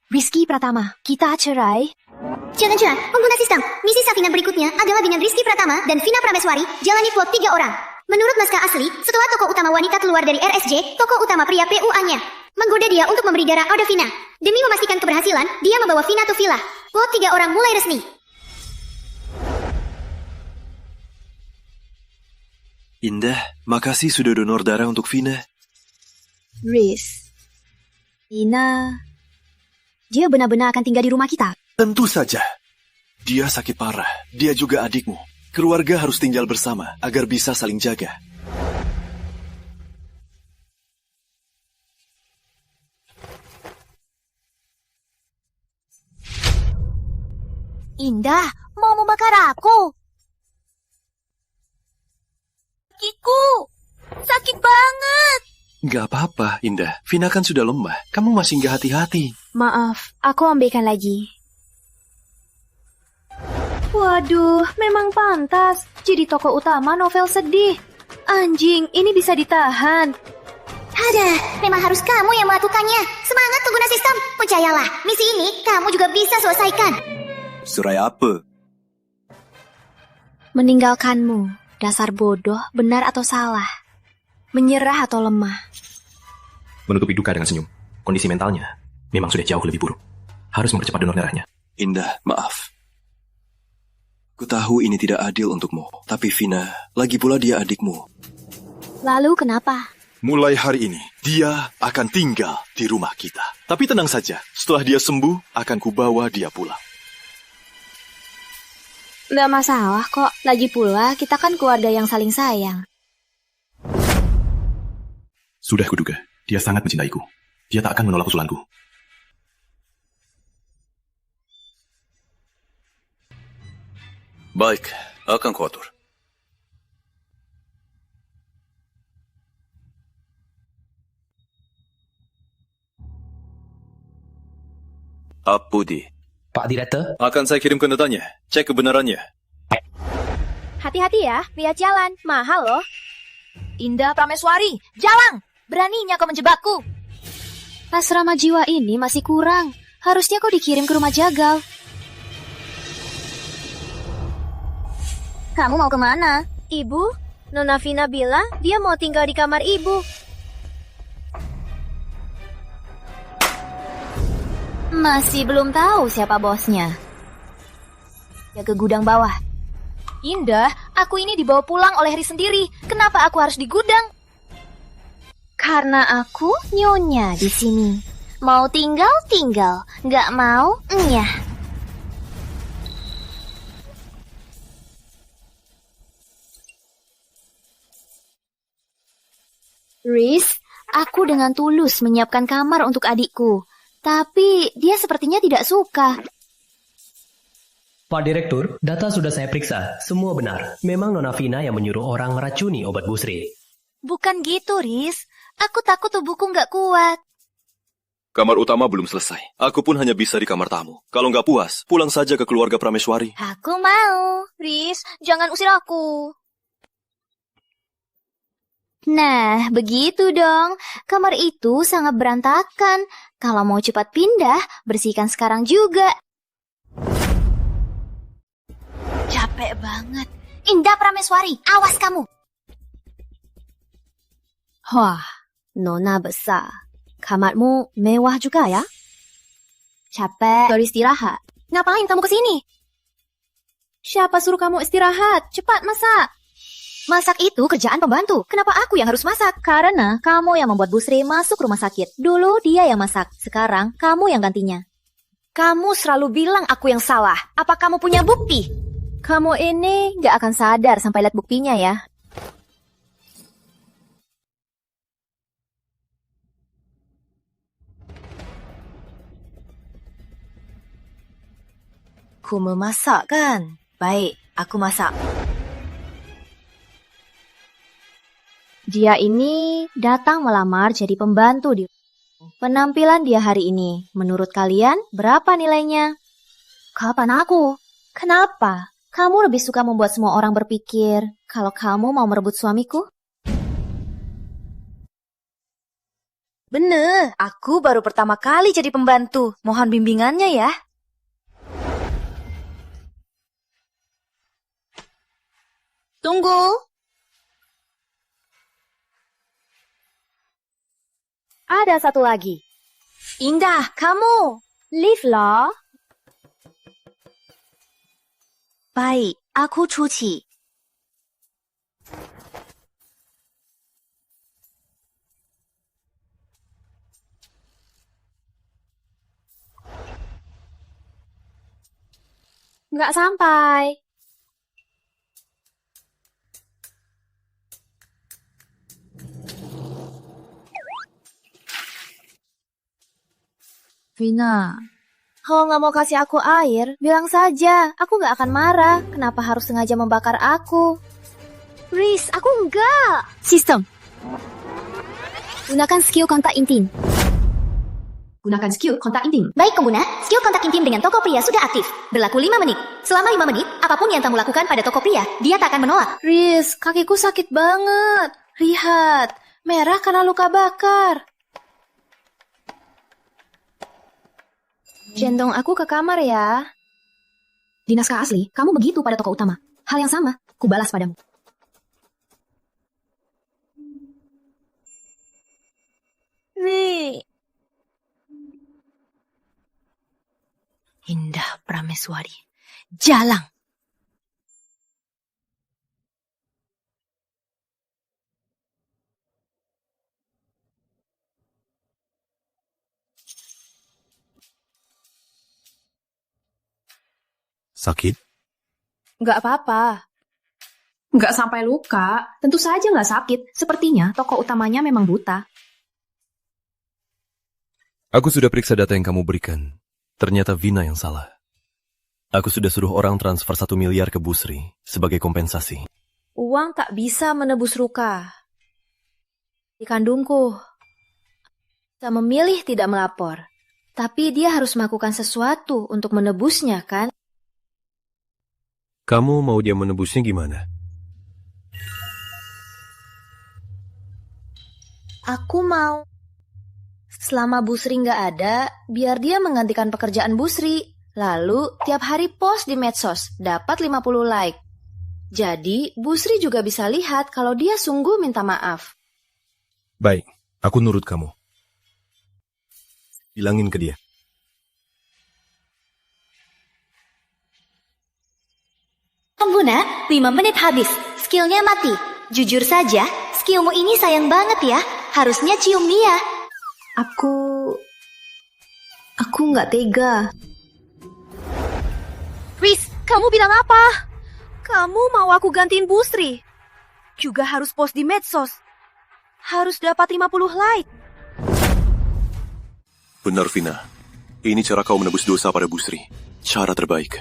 Rizky Pratama, kita cerai. Jangan-jangan pengguna sistem. Misi Safina berikutnya adalah dengan Rizky Pratama dan Vina Prameswari jalani plot 3 orang. Menurut naskah asli, setelah tokoh utama wanita keluar dari RSJ, tokoh utama pria PUA-nya menggoda dia untuk memberi darah pada Vina. Demi memastikan keberhasilan, dia membawa Vina ke villa. Plot 3 orang mulai resmi. Indah, makasih sudah donor darah untuk Vina. Riz, Vina, dia benar-benar akan tinggal di rumah kita. Tentu saja. Dia sakit parah. Dia juga adikmu. Keluarga harus tinggal bersama agar bisa saling jaga. Indah, mau membakar aku. Kakiku, sakit banget. Gak apa-apa, Indah. Vina kan sudah lemah. Kamu masih gak hati-hati. Maaf, aku ambilkan lagi. Waduh, memang pantas. Jadi tokoh utama novel sedih. Anjing, ini bisa ditahan. Ada, memang harus kamu yang melakukannya. Semangat pengguna sistem. Percayalah, misi ini kamu juga bisa selesaikan. Serai apa? Meninggalkanmu. Dasar bodoh, benar atau salah. Menyerah atau lemah. Menutupi duka dengan senyum. Kondisi mentalnya memang sudah jauh lebih buruk. Harus mempercepat donor darahnya. Indah, maaf. Ku tahu ini tidak adil untukmu, tapi Vina, lagi pula dia adikmu. Lalu kenapa? Mulai hari ini, dia akan tinggal di rumah kita. Tapi tenang saja, setelah dia sembuh, akan kubawa dia pulang. Nggak masalah kok. Lagi pula, kita kan keluarga yang saling sayang. Sudah kuduga, dia sangat mencintaiku. Dia tak akan menolak usulanku. Baik, akan kuatur. Apudi. Pak Direktur? Akan saya kirimkan datanya. Cek kebenarannya. Hati-hati ya, lihat jalan. Mahal loh. Indah Prameswari, jalan! Beraninya kau menjebakku. Asrama jiwa ini masih kurang. Harusnya kau dikirim ke rumah jagal. Kamu mau kemana? Ibu, Nona Vina bilang dia mau tinggal di kamar ibu. Masih belum tahu siapa bosnya. Ya ke gudang bawah. Indah, aku ini dibawa pulang oleh Ri sendiri. Kenapa aku harus di gudang? Karena aku nyonya di sini. Mau tinggal, nggak mau, enyah. Riz, aku dengan tulus menyiapkan kamar untuk adikku. Tapi dia sepertinya tidak suka. Pak Direktur, data sudah saya periksa. Semua benar. Memang Nona Vina yang menyuruh orang meracuni obat Busri. Bukan gitu, Riz. Aku takut tubuhku nggak kuat. Kamar utama belum selesai. Aku pun hanya bisa di kamar tamu. Kalau nggak puas, pulang saja ke keluarga Prameswari. Aku mau. Riz, jangan usir aku. Nah, begitu dong. Kamar itu sangat berantakan. Kalau mau cepat pindah, bersihkan sekarang juga. Capek banget. Indah Prameswari, awas kamu. Wah, Nona besar. Kamarmu mewah juga ya? Capek, beristirahat. Ngapain kamu kesini? Siapa suruh kamu istirahat? Cepat masak. Masak itu kerjaan pembantu. Kenapa aku yang harus masak? Karena kamu yang membuat Busri masuk rumah sakit. Dulu dia yang masak. Sekarang kamu yang gantinya. Kamu selalu bilang aku yang salah. Apa kamu punya bukti? Kamu ini gak akan sadar sampai lihat buktinya ya. Ku memasak kan? Baik, aku masak. Dia ini datang melamar jadi pembantu di penampilan dia hari ini. Menurut kalian, berapa nilainya? Kapan aku? Kenapa? Kamu lebih suka membuat semua orang berpikir kalau kamu mau merebut suamiku? Bener, aku baru pertama kali jadi pembantu. Mohon bimbingannya ya. Tunggu. Ada satu lagi. Indah, kamu. Live loh. Baik, aku cuci. Nggak sampai. Vina, kalau nggak mau kasih aku air, bilang saja. Aku nggak akan marah. Kenapa harus sengaja membakar aku? Riz, aku enggak. Sistem. Gunakan skill kontak intim. Gunakan skill kontak intim. Baik pengguna, skill kontak intim dengan toko pria sudah aktif. Berlaku 5 menit. Selama 5 menit, apapun yang kamu lakukan pada toko pria, dia tak akan menolak. Riz, kakiku sakit banget. Lihat, merah karena luka bakar. Gendong aku ke kamar ya. Di naskah asli, kamu begitu pada tokoh utama. Hal yang sama, kubalas padamu. Ri. Indah Prameswari. Jalang. Sakit? Nggak apa-apa. Nggak sampai luka. Tentu saja nggak sakit. Sepertinya tokoh utamanya memang buta. Aku sudah periksa data yang kamu berikan. Ternyata Vina yang salah. Aku sudah suruh orang transfer 1 miliar ke Busri sebagai kompensasi. Uang tak bisa menebus luka. Di kandungku bisa memilih tidak melapor. Tapi dia harus melakukan sesuatu untuk menebusnya, kan? Kamu mau dia menebusnya gimana? Aku mau. Selama Busri nggak ada, biar dia menggantikan pekerjaan Busri. Lalu, tiap hari post di medsos, dapat 50 like. Jadi, Busri juga bisa lihat kalau dia sungguh minta maaf. Baik, aku nurut kamu. Bilangin ke dia. Pengguna, 5 menit habis. Skillnya mati. Jujur saja, skillmu ini sayang banget ya. Harusnya cium dia. Aku nggak tega. Riz, kamu bilang apa? Kamu mau aku gantiin Busri? Juga harus post di medsos. Harus dapat 50 like. Benar, Vina. Ini cara kau menebus dosa pada Busri. Cara terbaik.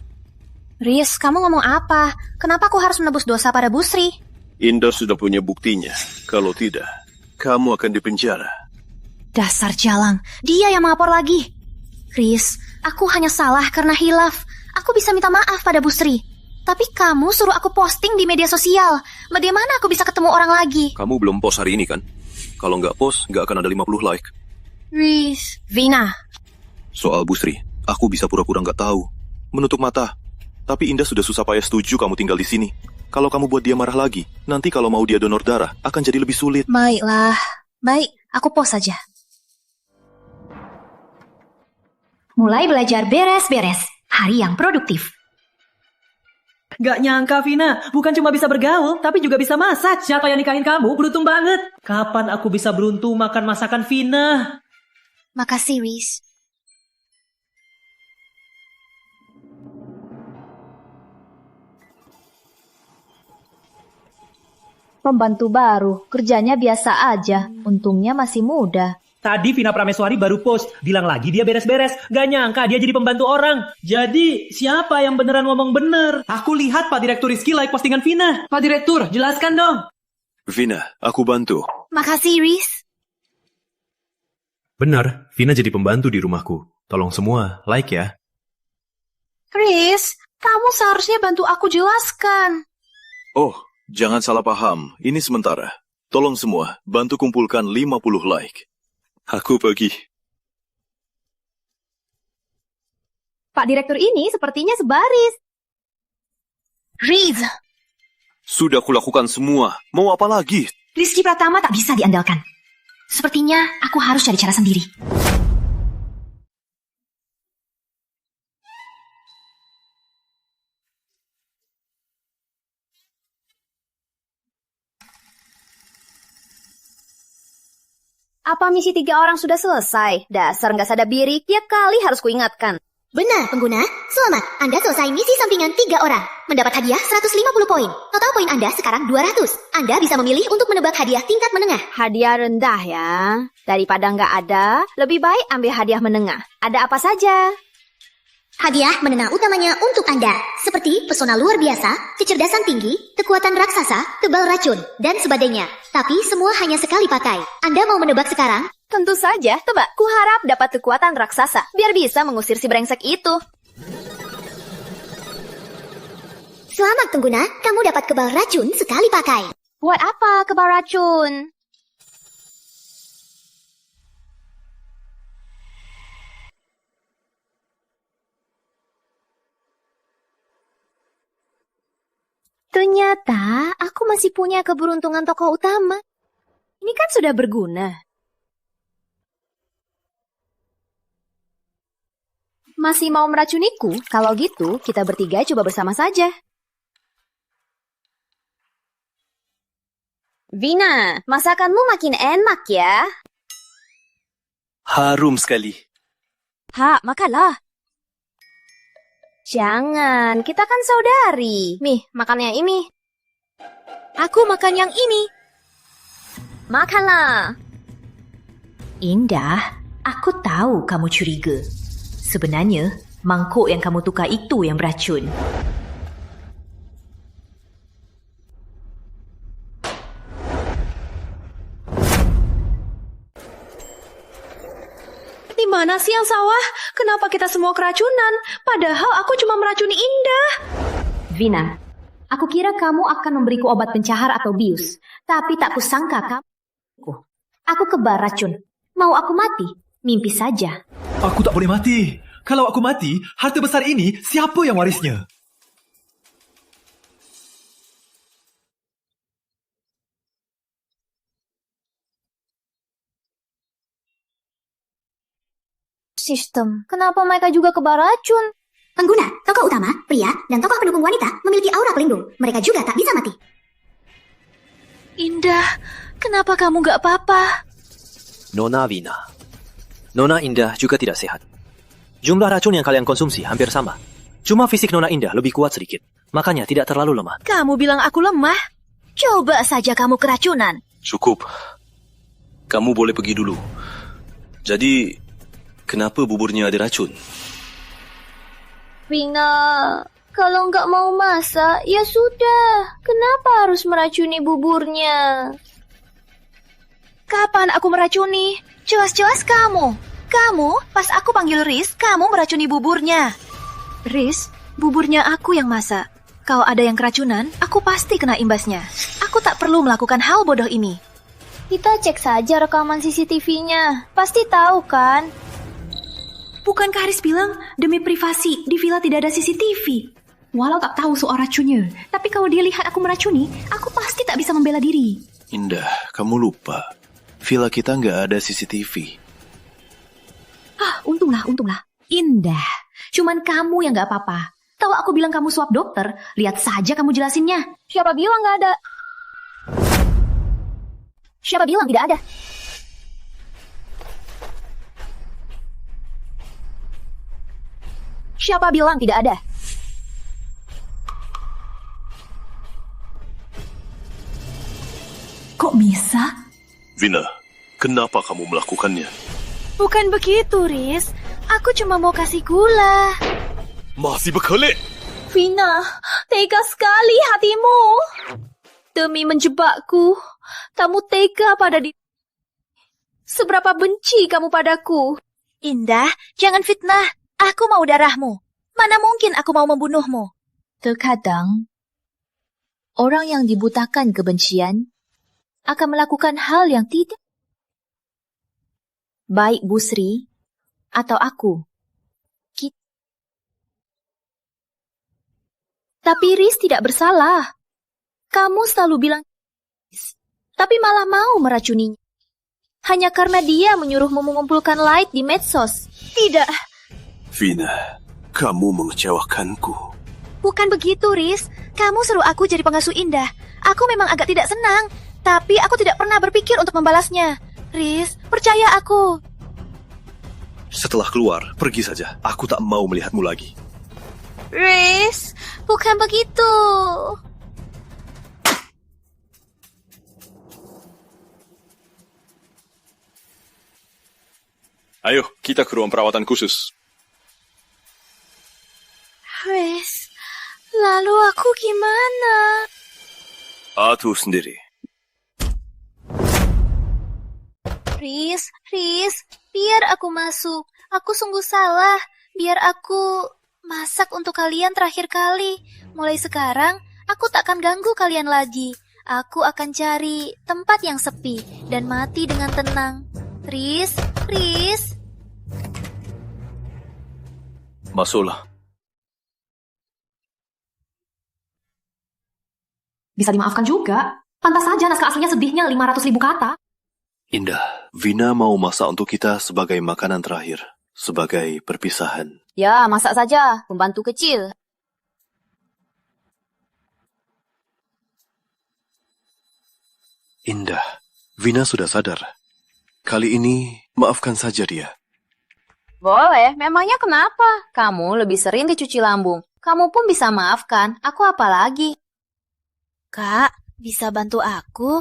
Riz, kamu ngomong apa? Kenapa aku harus menebus dosa pada Busri? Indah sudah punya buktinya. Kalau tidak, kamu akan dipenjara. Dasar jalang, dia yang melapor lagi. Riz, aku hanya salah karena hilaf. Aku bisa minta maaf pada Busri. Tapi kamu suruh aku posting di media sosial. Bagaimana aku bisa ketemu orang lagi? Kamu belum post hari ini kan? Kalau nggak post, nggak akan ada 50 like. Riz, Vina. Soal Busri, aku bisa pura-pura nggak tahu. Menutup mata. Tapi Indah sudah susah payah setuju kamu tinggal di sini. Kalau kamu buat dia marah lagi, nanti kalau mau dia donor darah, akan jadi lebih sulit. Baiklah. Baik, aku post saja. Mulai belajar beres-beres. Hari yang produktif. Gak nyangka, Vina. Bukan cuma bisa bergaul, tapi juga bisa masak. Siapa yang nikahin kamu? Beruntung banget. Kapan aku bisa beruntung makan masakan Vina? Makasih, Riz. Pembantu baru, kerjanya biasa aja. Untungnya masih muda. Tadi Vina Prameswari baru post, bilang lagi dia beres-beres. Gak nyangka dia jadi pembantu orang. Jadi, siapa yang beneran ngomong bener? Aku lihat Pak Direktur Rizky like postingan Vina. Pak Direktur, jelaskan dong. Vina, aku bantu. Makasih, Riz. Benar, Vina jadi pembantu di rumahku. Tolong semua, like ya. Riz, kamu seharusnya bantu aku jelaskan. Oh, jangan salah paham. Ini sementara. Tolong semua, bantu kumpulkan 50 like. Aku pergi. Pak Direktur ini sepertinya sebaris. Riz. Sudah kulakukan semua. Mau apa lagi? Rizky Pratama tak bisa diandalkan. Sepertinya aku harus cari cara sendiri. Apa misi 3 orang sudah selesai? Dasar nggak sadar diri, tiap kali harus kuingatkan. Benar, pengguna. Selamat, Anda selesai misi sampingan 3 orang. Mendapat hadiah 150 poin. Total poin Anda sekarang 200. Anda bisa memilih untuk menebak hadiah tingkat menengah. Hadiah rendah ya. Daripada nggak ada, lebih baik ambil hadiah menengah. Ada apa saja? Hadiah menengah utamanya untuk Anda, seperti pesona luar biasa, kecerdasan tinggi, kekuatan raksasa, tebal racun, dan sebagainya. Tapi semua hanya sekali pakai. Anda mau menebak sekarang? Tentu saja, tebak. Kuharap dapat kekuatan raksasa, biar bisa mengusir si brengsek itu. Selamat pengguna, kamu dapat kebal racun sekali pakai. Buat apa kebal racun? Ternyata aku masih punya keberuntungan tokoh utama. Ini kan sudah berguna. Masih mau meracuniku? Kalau gitu, kita bertiga coba bersama saja. Vina, masakanmu makin enak ya. Harum sekali. Makanlah. Jangan, kita kan saudari. Nih, makan yang ini. Aku makan yang ini. Makanlah. Indah, aku tahu kamu curiga. Sebenarnya, mangkuk yang kamu tukar itu yang beracun. Di mana sih yang salah? Kenapa kita semua keracunan? Padahal aku cuma meracuni Indah. Vina, aku kira kamu akan memberiku obat pencahar atau bius. Tapi tak kusangka kamu... Aku kebal racun. Mau aku mati? Mimpi saja. Aku tak boleh mati. Kalau aku mati, harta besar ini siapa yang warisnya? Sistem, kenapa mereka juga kebal racun? Pengguna, tokoh utama, pria, dan tokoh pendukung wanita memiliki aura pelindung. Mereka juga tak bisa mati. Indah, kenapa kamu gak apa-apa? Nona Vina. Nona Indah juga tidak sehat. Jumlah racun yang kalian konsumsi hampir sama. Cuma fisik Nona Indah lebih kuat sedikit. Makanya tidak terlalu lemah. Kamu bilang aku lemah? Coba saja kamu keracunan. Cukup. Kamu boleh pergi dulu. Jadi, kenapa buburnya ada racun? Vina, kalau nggak mau masak, ya sudah. Kenapa harus meracuni buburnya? Kapan aku meracuni? Jelas-jelas kamu. Kamu, pas aku panggil Riz, kamu meracuni buburnya. Riz, buburnya aku yang masak. Kalau ada yang keracunan, aku pasti kena imbasnya. Aku tak perlu melakukan hal bodoh ini. Kita cek saja rekaman CCTV-nya. Pasti tahu kan? Bukankah Haris bilang demi privasi di villa tidak ada CCTV? Walau tak tahu soal racunnya, tapi kalau dia lihat aku meracuni, aku pasti tak bisa membela diri. Indah, kamu lupa. Villa kita nggak ada CCTV. Untunglah. Indah, cuman kamu yang nggak apa-apa. Kalau aku bilang kamu suap dokter, lihat saja kamu jelasinnya. Siapa bilang nggak ada? Siapa bilang tidak ada? Siapa bilang tidak ada? Kok bisa? Vina, kenapa kamu melakukannya? Bukan begitu, Riz. Aku cuma mau kasih gula. Masih berkelit? Vina, tega sekali hatimu. Demi menjebakku, kamu tega pada diri. Seberapa benci kamu padaku. Indah, jangan fitnah. Aku mau darahmu. Mana mungkin aku mau membunuhmu? Terkadang, orang yang dibutakan kebencian akan melakukan hal yang tidak. Baik Busri atau aku. Tapi Riz tidak bersalah. Kamu selalu bilang, tapi malah mau meracuninya. Hanya karena dia menyuruhmu mengumpulkan like di medsos. Tidak. Vina, kamu mengecewakanku. Bukan begitu, Riz. Kamu suruh aku jadi pengasuh Indah. Aku memang agak tidak senang, tapi aku tidak pernah berpikir untuk membalasnya. Riz, percaya aku. Setelah keluar, pergi saja. Aku tak mau melihatmu lagi. Riz, bukan begitu. Ayo, kita ke ruang perawatan khusus. Riz, lalu aku gimana? Atur sendiri. Riz, biar aku masuk. Aku sungguh salah. Biar aku masak untuk kalian terakhir kali. Mulai sekarang, aku tak akan ganggu kalian lagi. Aku akan cari tempat yang sepi dan mati dengan tenang. Riz. Masuklah. Bisa dimaafkan juga. Pantas saja naskah aslinya sedihnya 500.000 kata. Indah, Vina mau masak untuk kita sebagai makanan terakhir. Sebagai perpisahan. Ya, masak saja, pembantu kecil. Indah, Vina sudah sadar. Kali ini, maafkan saja dia. Boleh, memangnya kenapa? Kamu lebih sering dicuci lambung. Kamu pun bisa maafkan, aku apa lagi? Kak, bisa bantu aku?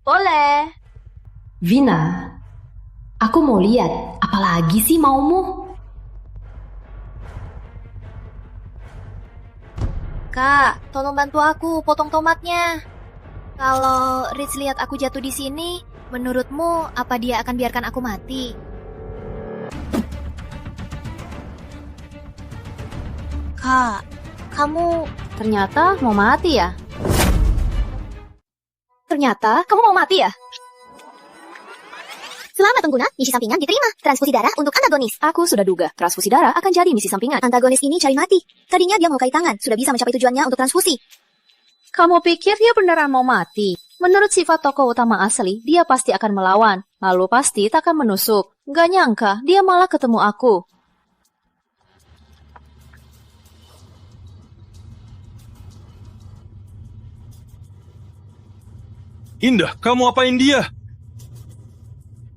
Boleh. Vina, aku mau lihat, apalagi sih maumu? Kak, tolong bantu aku potong tomatnya. Kalau Rich lihat aku jatuh di sini, menurutmu apa dia akan biarkan aku mati? Kak, kamu ternyata mau mati ya? Ternyata kamu mau mati ya? Selamat pengguna, misi sampingan diterima. Transfusi darah untuk antagonis. Aku sudah duga, transfusi darah akan jadi misi sampingan. Antagonis ini cari mati. Tadinya dia melukai tangan, sudah bisa mencapai tujuannya untuk transfusi. Kamu pikir dia beneran mau mati? Menurut sifat tokoh utama asli, dia pasti akan melawan. Lalu pasti takkan menusuk. Gak nyangka, dia malah ketemu aku. Indah, kamu apain dia?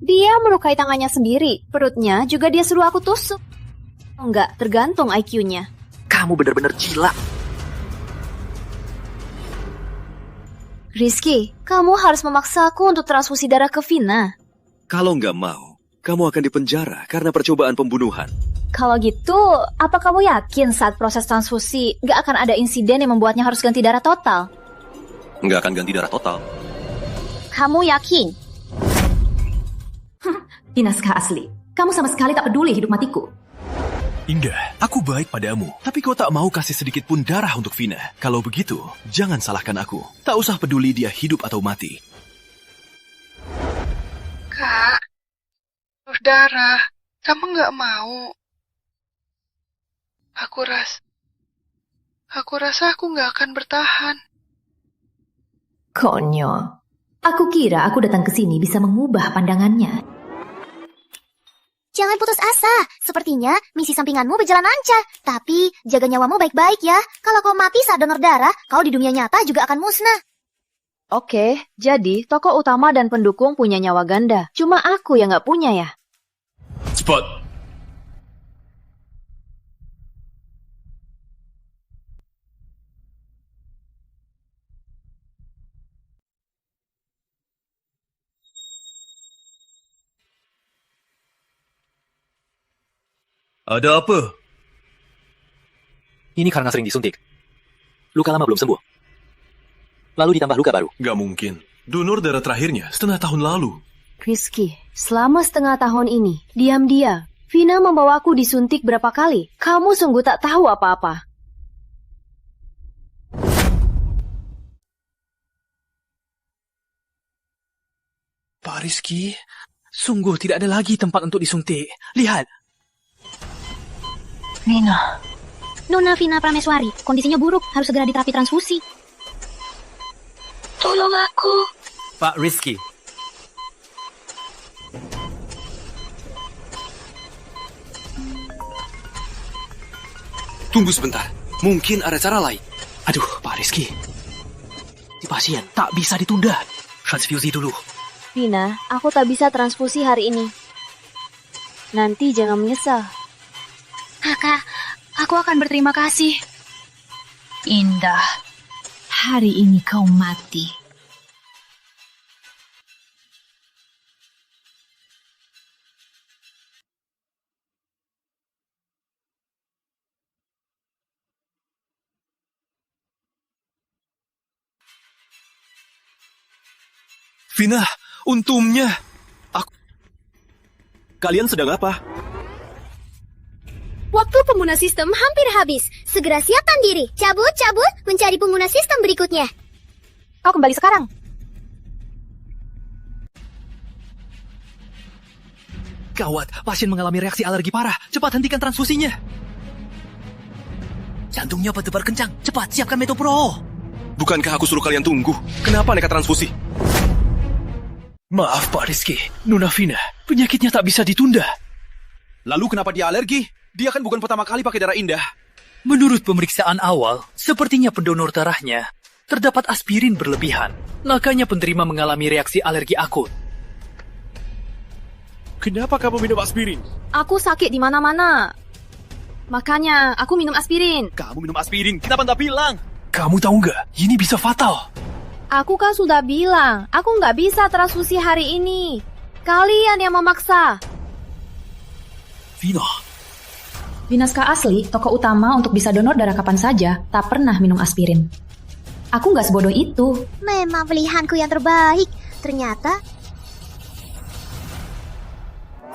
Dia melukai tangannya sendiri. Perutnya juga dia suruh aku tusuk. Enggak, tergantung IQ-nya. Kamu benar-benar gila. Rizky, kamu harus memaksa aku untuk transfusi darah ke Vina. Kalau nggak mau, kamu akan dipenjara karena percobaan pembunuhan. Kalau gitu, apa kamu yakin saat proses transfusi nggak akan ada insiden yang membuatnya harus ganti darah total? Nggak akan ganti darah total. Kamu yakin? Inaskah asli, kamu sama sekali tak peduli hidup matiku. Indah, aku baik padamu, tapi kau tak mau kasih sedikit pun darah untuk Vina. Kalau begitu, jangan salahkan aku. Tak usah peduli dia hidup atau mati. Kak, darah, kamu nggak mau. Aku rasa aku nggak akan bertahan. Konyol. Aku kira aku datang ke sini bisa mengubah pandangannya. Jangan putus asa. Sepertinya misi sampinganmu berjalan lancar. Tapi jaga nyawamu baik-baik ya. Kalau kau mati saat donor darah, kau di dunia nyata juga akan musnah. Oke, jadi tokoh utama dan pendukung punya nyawa ganda. Cuma aku yang nggak punya ya. Cepat. Ada apa? Ini karena sering disuntik. Luka lama belum sembuh. Lalu ditambah luka baru. Gak mungkin. Donor darah terakhirnya setengah tahun lalu. Rizky, selama setengah tahun ini, diam-diam, Vina membawaku disuntik berapa kali? Kamu sungguh tak tahu apa-apa. Pak Rizky, sungguh tidak ada lagi tempat untuk disuntik. Lihat. Vina. Nona Vina Prameswari, kondisinya buruk, harus segera diterapi transfusi. Tolong aku. Pak Rizky. Tunggu sebentar. Mungkin ada cara lain. Aduh, Pak Rizky. Si pasien tak bisa ditunda. Transfusi dulu. Vina, aku tak bisa transfusi hari ini. Nanti jangan menyesal. Kakak, aku akan berterima kasih. Indah, hari ini kau mati. Vina, untungnya. Kalian sedang apa? Waktu pengguna sistem hampir habis. Segera siapkan diri. Cabut, mencari pengguna sistem berikutnya. Kau kembali sekarang. Gawat, pasien mengalami reaksi alergi parah. Cepat hentikan transfusinya. Jantungnya berdebar kencang. Cepat, siapkan Metopro. Bukankah aku suruh kalian tunggu? Kenapa nekat transfusi? Maaf Pak Rizky, Nona Vina, penyakitnya tak bisa ditunda. Lalu kenapa dia alergi? Dia kan bukan pertama kali pakai darah Indah. Menurut pemeriksaan awal, sepertinya pendonor darahnya terdapat aspirin berlebihan. Makanya penerima mengalami reaksi alergi akut. Kenapa kamu minum aspirin? Aku sakit di mana-mana. Makanya aku minum aspirin. Kamu minum aspirin, kenapa nggak bilang? Kamu tahu nggak, ini bisa fatal. Aku kan sudah bilang, aku nggak bisa transfusi hari ini. Kalian yang memaksa. Vina. Di naskah asli, tokoh utama untuk bisa donor darah kapan saja tak pernah minum aspirin. Aku nggak sebodoh itu. Memang pilihanku yang terbaik. Ternyata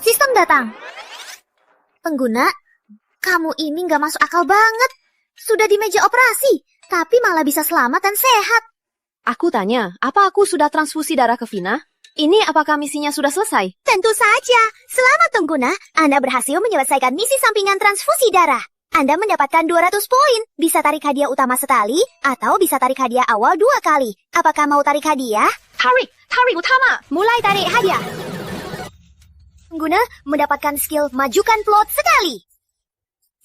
sistem datang. Pengguna, kamu ini nggak masuk akal banget. Sudah di meja operasi, tapi malah bisa selamat dan sehat. Aku tanya, apa aku sudah transfusi darah ke Vina? Ini apakah misinya sudah selesai? Tentu saja. Selamat pengguna, Anda berhasil menyelesaikan misi sampingan transfusi darah. Anda mendapatkan 200 poin. Bisa tarik hadiah utama sekali, atau bisa tarik hadiah awal 2 kali. Apakah mau tarik hadiah? Tarik utama. Mulai tarik hadiah. Pengguna mendapatkan skill majukan plot sekali.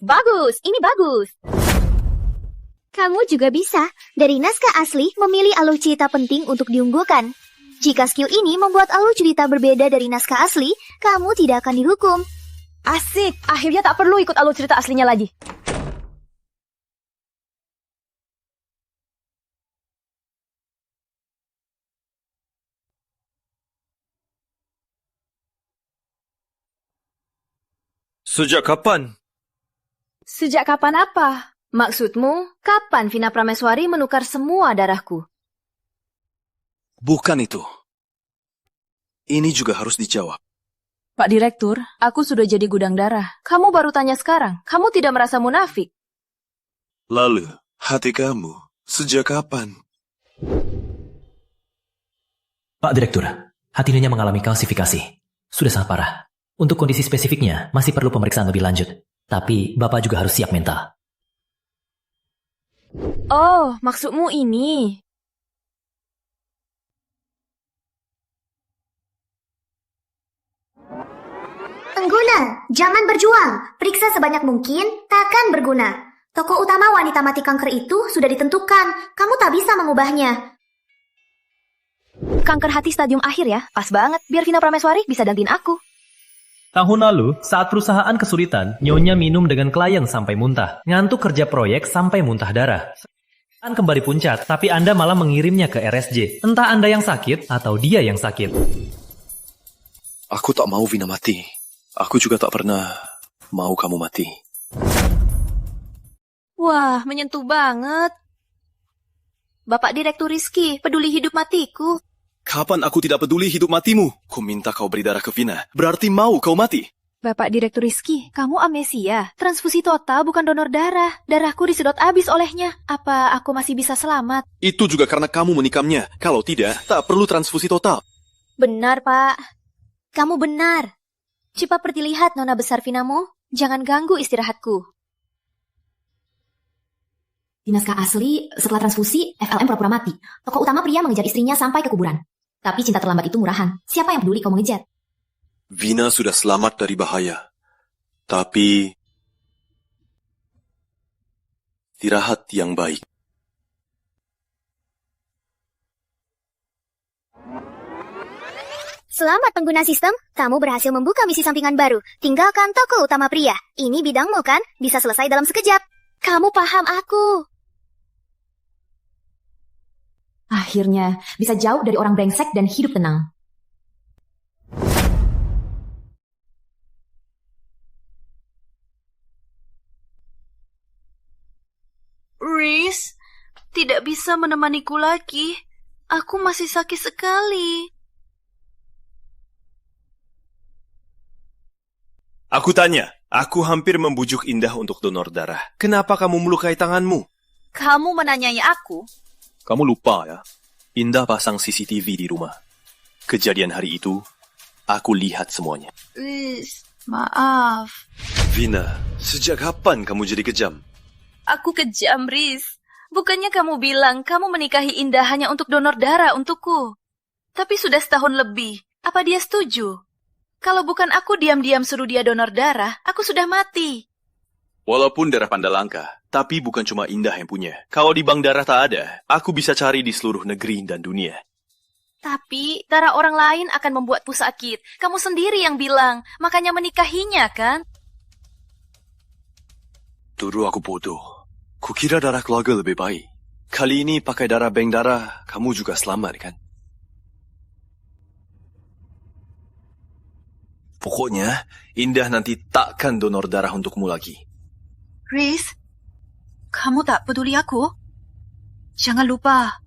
Bagus, ini bagus. Kamu juga bisa, dari naskah asli, memilih alur cerita penting untuk diunggulkan. Jika skill ini membuat alur cerita berbeda dari naskah asli, kamu tidak akan dihukum. Asik, akhirnya tak perlu ikut alur cerita aslinya lagi. Sejak kapan? Sejak kapan apa? Maksudmu, kapan Vina Prameswari menukar semua darahku? Bukan itu. Ini juga harus dijawab. Pak Direktur, aku sudah jadi gudang darah. Kamu baru tanya sekarang. Kamu tidak merasa munafik? Lalu, hati kamu sejak kapan? Pak Direktur, hati Nyonya mengalami kalsifikasi. Sudah sangat parah. Untuk kondisi spesifiknya, masih perlu pemeriksaan lebih lanjut. Tapi, Bapak juga harus siap mental. Oh, maksudmu ini. Pengguna, jangan berjuang. Periksa sebanyak mungkin, takkan berguna. Tokoh utama wanita mati kanker itu sudah ditentukan. Kamu tak bisa mengubahnya. Kanker hati stadium akhir ya? Pas banget, biar Vina Prameswari bisa gantiin aku. Tahun lalu, saat perusahaan kesulitan, Nyonya minum dengan klien sampai muntah. Ngantuk kerja proyek sampai muntah darah. Kembali puncak, tapi Anda malah mengirimnya ke RSJ. Entah Anda yang sakit, atau dia yang sakit. Aku tak mau Vina mati. Aku juga tak pernah mau kamu mati. Wah, menyentuh banget. Bapak Direktur Rizky, peduli hidup matiku. Kapan aku tidak peduli hidup matimu? Ku minta kau beri darah ke Vina. Berarti mau kau mati. Bapak Direktur Rizky, kamu amnesia. Transfusi total bukan donor darah. Darahku disedot habis olehnya. Apa aku masih bisa selamat? Itu juga karena kamu menikamnya. Kalau tidak, tak perlu transfusi total. Benar, Pak. Kamu benar. Cepat pergi lihat nona besar Vinamu. Jangan ganggu istirahatku. Di naskah asli, setelah transfusi, FLM pura-pura mati. Tokoh utama pria mengejar istrinya sampai ke kuburan. Tapi cinta terlambat itu murahan. Siapa yang peduli kau mengejar? Vina sudah selamat dari bahaya. Tapi istirahat yang baik. Selamat pengguna sistem, kamu berhasil membuka misi sampingan baru. Tinggalkan toko utama pria. Ini bidangmu kan? Bisa selesai dalam sekejap. Kamu paham aku. Akhirnya, bisa jauh dari orang brengsek dan hidup tenang. Riz, tidak bisa menemaniku lagi. Aku masih sakit sekali. Aku tanya, aku hampir membujuk Indah untuk donor darah. Kenapa kamu melukai tanganmu? Kamu menanyai aku? Kamu lupa ya, Indah pasang CCTV di rumah. Kejadian hari itu, aku lihat semuanya. Riz, maaf. Vina, sejak kapan kamu jadi kejam? Aku kejam, Riz. Bukannya kamu bilang kamu menikahi Indah hanya untuk donor darah untukku. Tapi sudah setahun lebih. Apa dia setuju? Kalau bukan aku diam-diam suruh dia donor darah, aku sudah mati. Walaupun darah panda langka, tapi bukan cuma Indah yang punya. Kalau di bank darah tak ada, aku bisa cari di seluruh negeri dan dunia. Tapi darah orang lain akan membuatmu sakit. Kamu sendiri yang bilang, makanya menikahinya kan? Dulu aku bodoh. Kukira darah keluarga lebih baik. Kali ini pakai darah bank darah, kamu juga selamat kan? Pokoknya, Indah nanti takkan donor darah untukmu lagi. Riz, kamu tak peduli aku? Jangan lupa,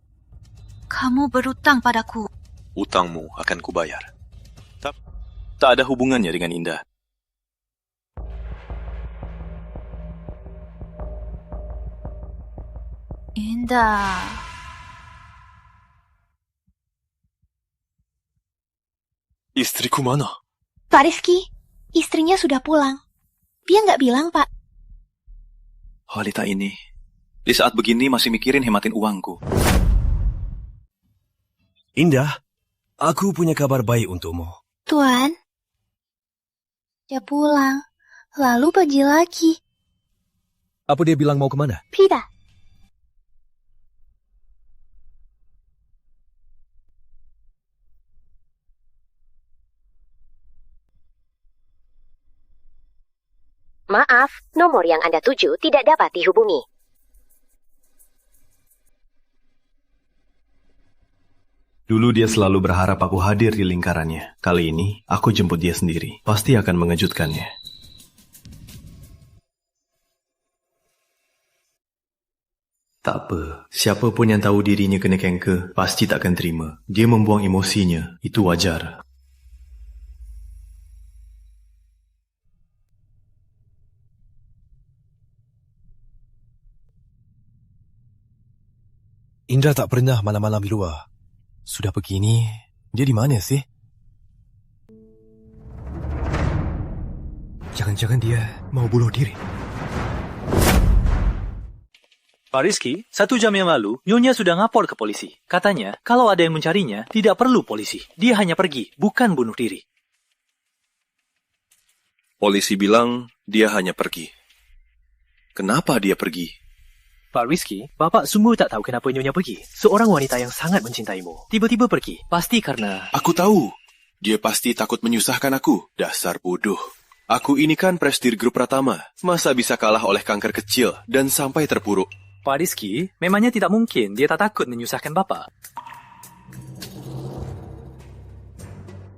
kamu berutang padaku. Utangmu akan kubayar. Tak ada hubungannya dengan Indah. Indah. Istriku mana? Pak Rizky, istrinya sudah pulang. Dia nggak bilang, Pak. Wanita ini, di saat begini masih mikirin hematin uangku. Indah, aku punya kabar baik untukmu. Tuan, dia pulang, lalu pergi lagi. Apa dia bilang mau kemana? Tidak. Maaf, nomor yang Anda tuju tidak dapat dihubungi. Dulu dia selalu berharap aku hadir di lingkarannya. Kali ini, aku jemput dia sendiri. Pasti akan mengejutkannya. Tak apa, siapapun yang tahu dirinya kena kanker, pasti tak akan terima. Dia membuang emosinya, itu wajar. Indra tak pernah malam-malam di luar. Sudah begini, dia di mana sih? Jangan-jangan dia mau bunuh diri. Pak Rizky, 1 jam yang lalu, Nyonya sudah ngapor ke polisi. Katanya, kalau ada yang mencarinya, tidak perlu polisi. Dia hanya pergi, bukan bunuh diri. Polisi bilang dia hanya pergi. Kenapa dia pergi? Pak Rizky, Bapak sungguh tak tahu kenapa Nyonya pergi. Seorang wanita yang sangat mencintaimu. Tiba-tiba pergi. Pasti karena... Aku tahu. Dia pasti takut menyusahkan aku. Dasar bodoh. Aku ini kan prestir grup Pratama. Masa bisa kalah oleh kanker kecil dan sampai terpuruk? Pak Rizky, memangnya tidak mungkin dia tak takut menyusahkan Bapak.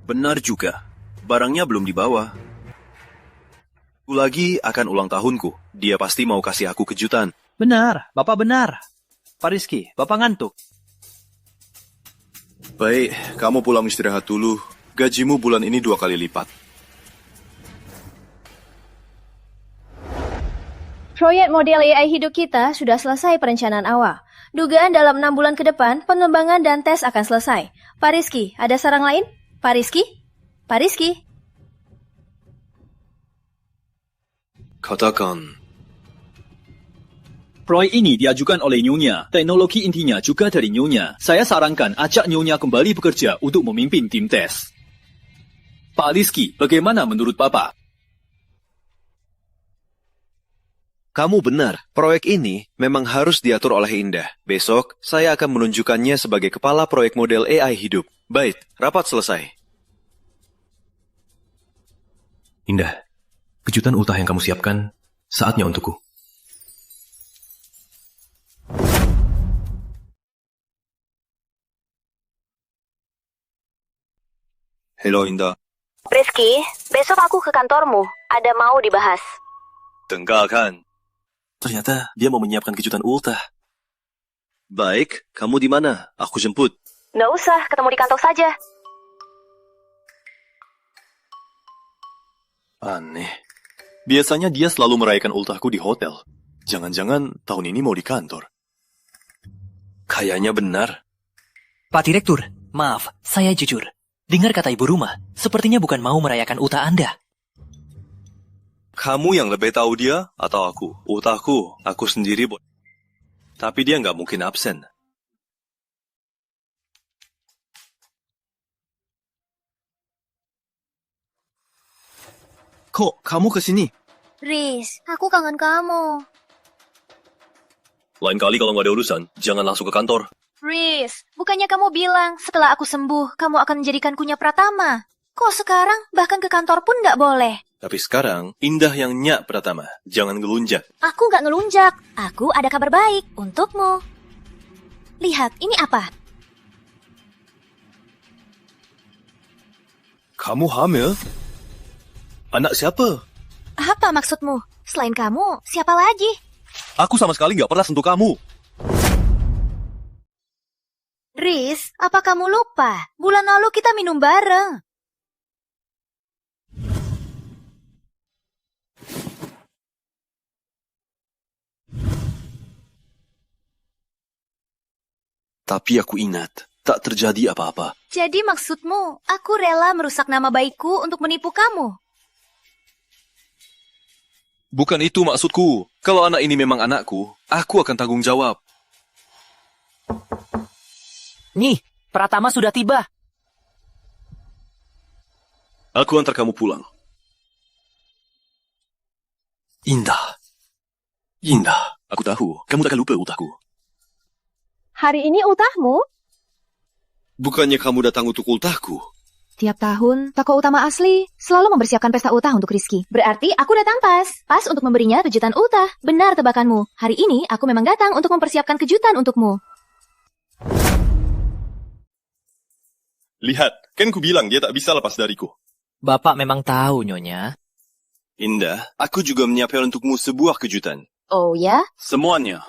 Benar juga. Barangnya belum dibawa. Lagi akan ulang tahunku. Dia pasti mau kasih aku kejutan. Benar, Bapak benar. Pak Rizky, Bapak ngantuk. Baik, kamu pulang istirahat dulu. Gajimu bulan ini 2 kali lipat. Proyek model AI hidup kita sudah selesai perencanaan awal. Dugaan dalam 6 bulan ke depan, pengembangan dan tes akan selesai. Pak Rizky, ada saran lain? Pak Rizky? Pak Rizky? Katakan. Proyek ini diajukan oleh Nyonya. Teknologi intinya juga dari Nyonya. Saya sarankan ajak Nyonya kembali bekerja untuk memimpin tim tes. Pak Rizky, bagaimana menurut Bapak? Kamu benar, proyek ini memang harus diatur oleh Indah. Besok, saya akan menunjukkannya sebagai kepala proyek model AI hidup. Baik, rapat selesai. Indah, kejutan ultah yang kamu siapkan, saatnya untukku. Halo Indah. Rizky, besok aku ke kantormu. Ada mau dibahas. Dengarkan. Ternyata dia mau menyiapkan kejutan ultah. Baik, kamu di mana? Aku jemput. Nggak usah, ketemu di kantor saja. Aneh. Biasanya dia selalu merayakan ultahku di hotel. Jangan-jangan tahun ini mau di kantor. Kayaknya benar. Pak Direktur, maaf, saya jujur. Dengar kata ibu rumah, sepertinya bukan mau merayakan ultah Anda. Kamu yang lebih tahu dia atau aku? Ultahku, aku sendiri. Tapi dia nggak mungkin absen. Kok kamu ke sini? Riz, aku kangen kamu. Lain kali kalau nggak ada urusan, jangan langsung ke kantor. Riz, bukannya kamu bilang setelah aku sembuh, kamu akan menjadikanku Nyak Pratama? Kok sekarang bahkan ke kantor pun nggak boleh? Tapi sekarang, Indah yang Nyak Pratama. Jangan ngelunjak. Aku nggak ngelunjak. Aku ada kabar baik untukmu. Lihat, ini apa? Kamu hamil? Anak siapa? Apa maksudmu? Selain kamu, siapa lagi? Aku sama sekali nggak pernah sentuh kamu. Riz, apa kamu lupa? Bulan lalu kita minum bareng. Tapi aku ingat, tak terjadi apa-apa. Jadi maksudmu, aku rela merusak nama baikku untuk menipu kamu? Bukan itu maksudku. Kalau anak ini memang anakku, aku akan tanggung jawab. Nih, Pratama sudah tiba. Aku antar kamu pulang. Indah. Indah, aku tahu, kamu takkan lupa ultahku. Hari ini ultahmu? Bukannya kamu datang untuk ultahku? Tiap tahun, toko utama asli selalu mempersiapkan pesta ultah untuk Rizky. Berarti aku datang pas. Pas untuk memberinya kejutan ultah. Benar tebakanmu. Hari ini aku memang datang untuk mempersiapkan kejutan untukmu. Lihat, kan ku bilang dia tak bisa lepas dariku. Bapak memang tahu, Nyonya. Indah, aku juga menyiapkan untukmu sebuah kejutan. Oh ya? Semuanya.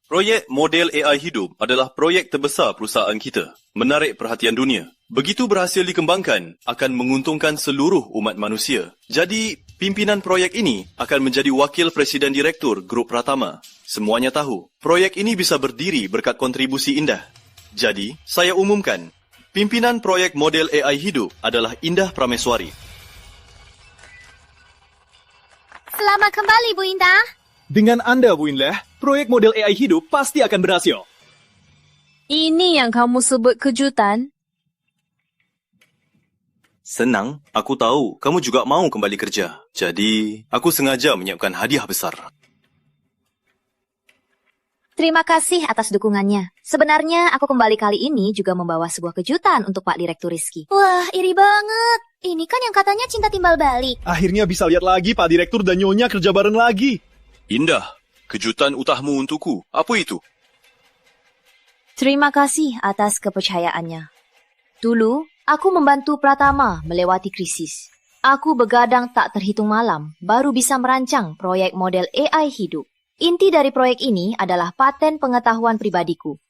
Proyek model AI hidup adalah proyek terbesar perusahaan kita. Menarik perhatian dunia. Begitu berhasil dikembangkan, akan menguntungkan seluruh umat manusia. Jadi, pimpinan proyek ini akan menjadi wakil presiden direktur Grup Pratama. Semuanya tahu, proyek ini bisa berdiri berkat kontribusi Indah. Jadi, saya umumkan, pimpinan proyek model AI hidup adalah Indah Prameswari. Selamat kembali, Bu Indah. Dengan Anda, Bu Indah, proyek model AI hidup pasti akan berhasil. Ini yang kamu sebut kejutan? Senang, aku tahu kamu juga mau kembali kerja. Jadi, aku sengaja menyiapkan hadiah besar. Terima kasih atas dukungannya. Sebenarnya aku kembali kali ini juga membawa sebuah kejutan untuk Pak Direktur Rizky. Wah, iri banget. Ini kan yang katanya cinta timbal balik. Akhirnya bisa lihat lagi Pak Direktur dan Nyonya kerja bareng lagi. Indah, kejutan utahmu untukku. Apa itu? Terima kasih atas kepercayaannya. Dulu, aku membantu Pratama melewati krisis. Aku begadang tak terhitung malam, baru bisa merancang proyek model AI hidup. Inti dari proyek ini adalah paten pengetahuan pribadiku.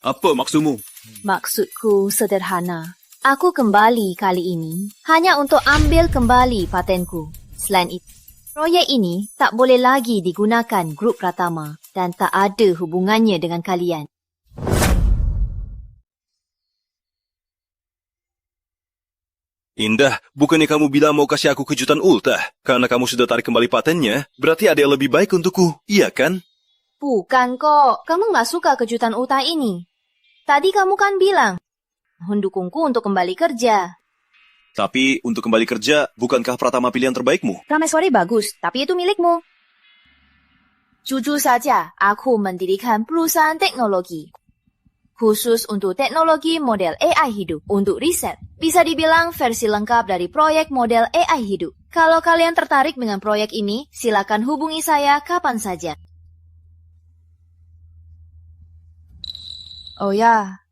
Apa maksudmu? Maksudku sederhana. Aku kembali kali ini hanya untuk ambil kembali patenku. Selain itu, proyek ini tak boleh lagi digunakan Grup Pratama dan tak ada hubungannya dengan kalian. Indah, bukannya kamu bilang mau kasih aku kejutan ultah? Karena kamu sudah tarik kembali patennya, berarti ada yang lebih baik untukku, iya kan? Bukan kok, kamu nggak suka kejutan ultah ini. Tadi kamu kan bilang, mendukungku untuk kembali kerja. Tapi untuk kembali kerja, bukankah Pratama pilihan terbaikmu? Prameswari bagus, tapi itu milikmu. Jujur saja, aku mendirikan perusahaan teknologi. Khusus untuk teknologi model AI hidup, untuk riset. Bisa dibilang versi lengkap dari proyek model AI hidup. Kalau kalian tertarik dengan proyek ini, silakan hubungi saya kapan saja. Oh ya,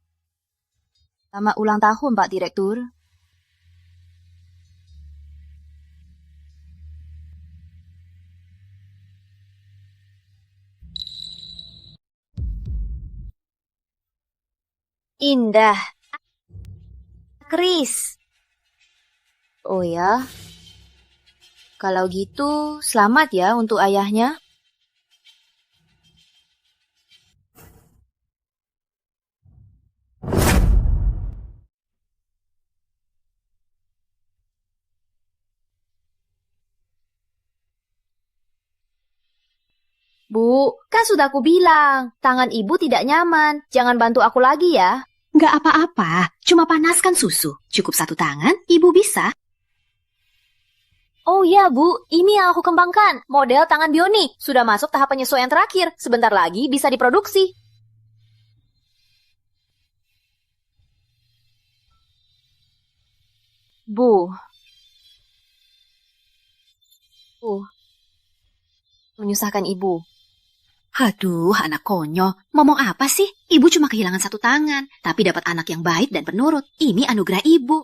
selamat ulang tahun Pak Direktur. Indah. Chris. Oh ya. Kalau gitu, selamat ya untuk ayahnya. Bu, kan sudah aku bilang, tangan ibu tidak nyaman. Jangan bantu aku lagi ya. Nggak apa-apa, cuma panaskan susu. Cukup satu tangan, ibu bisa. Oh ya, Bu. Ini yang aku kembangkan. Model tangan bionik. Sudah masuk tahap penyesuaian terakhir. Sebentar lagi bisa diproduksi. Bu. Menyusahkan ibu. Aduh, anak konyol. Ngomong apa sih? Ibu cuma kehilangan satu tangan, tapi dapat anak yang baik dan penurut. Ini anugerah ibu.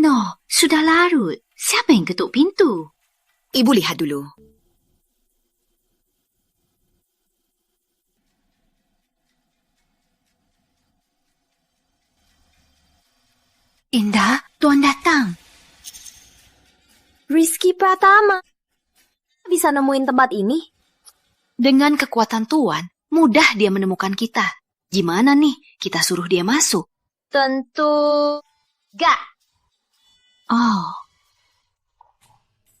No, sudah larut. Siapa yang ketuk pintu? Ibu lihat dulu. Indah, Tuan datang. Rizky Pratama. Bisa nemuin tempat ini? Dengan kekuatan Tuan, mudah dia menemukan kita. Gimana nih, kita suruh dia masuk? Tentu gak. Oh.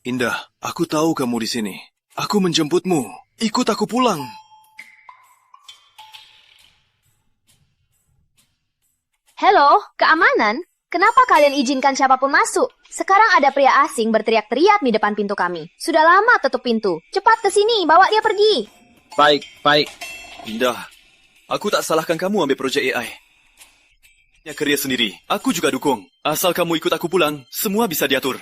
Indah, aku tahu kamu di sini. Aku menjemputmu. Ikut aku pulang. Halo, keamanan? Kenapa kalian izinkan siapapun masuk? Sekarang ada pria asing berteriak-teriak di depan pintu kami. Sudah lama tutup pintu. Cepat ke sini, bawa dia pergi. Baik. Indah, aku tak salahkan kamu ambil projek AI. Ya kerja sendiri, aku juga dukung. Asal kamu ikut aku pulang, semua bisa diatur.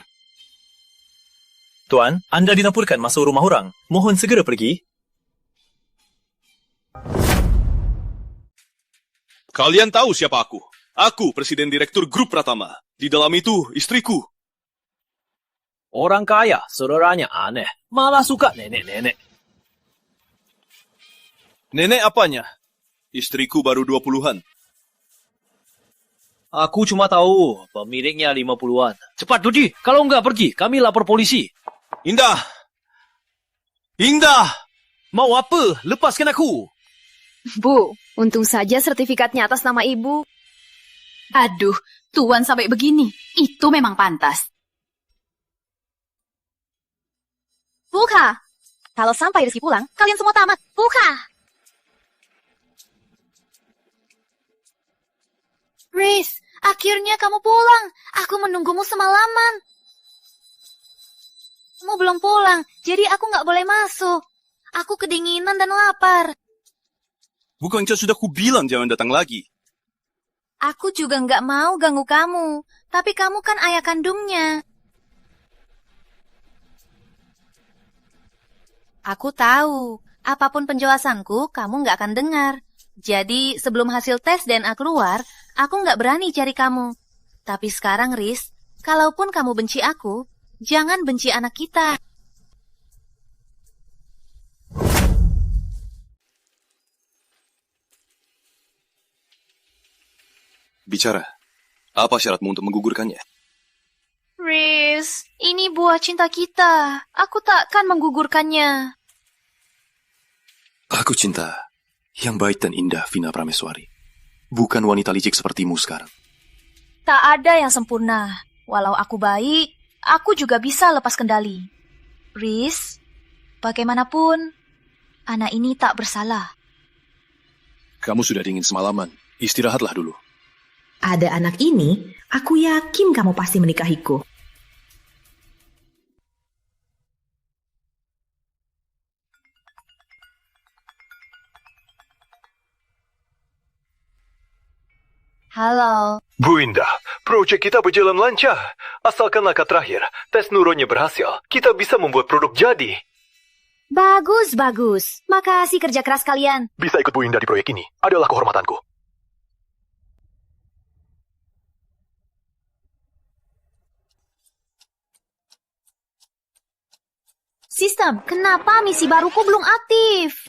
Tuan, Anda dilaporkan masuk rumah orang. Mohon segera pergi. Kalian tahu siapa aku? Aku Presiden Direktur Grup Pratama. Di dalam itu, istriku. Orang kaya, saudaranya aneh. Malah suka nenek-nenek. Nenek apanya? Istriku baru 20-an. Aku cuma tahu pemiliknya 50-an. Cepat pergi, kalau enggak pergi, kami lapor polisi. Indah! Mau apa? Lepaskan aku. Bu, untung saja sertifikatnya atas nama ibu. Aduh, Tuan sampai begini. Itu memang pantas. Buka! Kalau sampai Rizky pulang, kalian semua tamat. Buka! Riz, akhirnya kamu pulang. Aku menunggumu semalaman. Kamu belum pulang, jadi aku nggak boleh masuk. Aku kedinginan dan lapar. Bukankah sudah kubilang jangan datang lagi? Aku juga nggak mau ganggu kamu, tapi kamu kan ayah kandungnya. Aku tahu, apapun penjelasanku, kamu nggak akan dengar. Jadi, sebelum hasil tes DNA keluar, aku nggak berani cari kamu. Tapi sekarang, Riz, kalaupun kamu benci aku, jangan benci anak kita. Bicara. Apa syaratmu untuk menggugurkannya? Riz, ini buah cinta kita. Aku takkan menggugurkannya. Aku cinta yang baik dan indah, Vina Prameswari. Bukan wanita licik sepertimu sekarang. Tak ada yang sempurna. Walau aku baik, aku juga bisa lepas kendali. Riz, bagaimanapun, anak ini tak bersalah. Kamu sudah dingin semalaman. Istirahatlah dulu. Ada anak ini, aku yakin kamu pasti menikahiku. Halo. Bu Indah, proyek kita berjalan lancar. Asalkan langkah terakhir, tes neuronnya berhasil, kita bisa membuat produk jadi. Bagus, bagus. Makasih kerja keras kalian. Bisa ikut Bu Indah di proyek ini, adalah kehormatanku. Sistem, kenapa misi baruku belum aktif?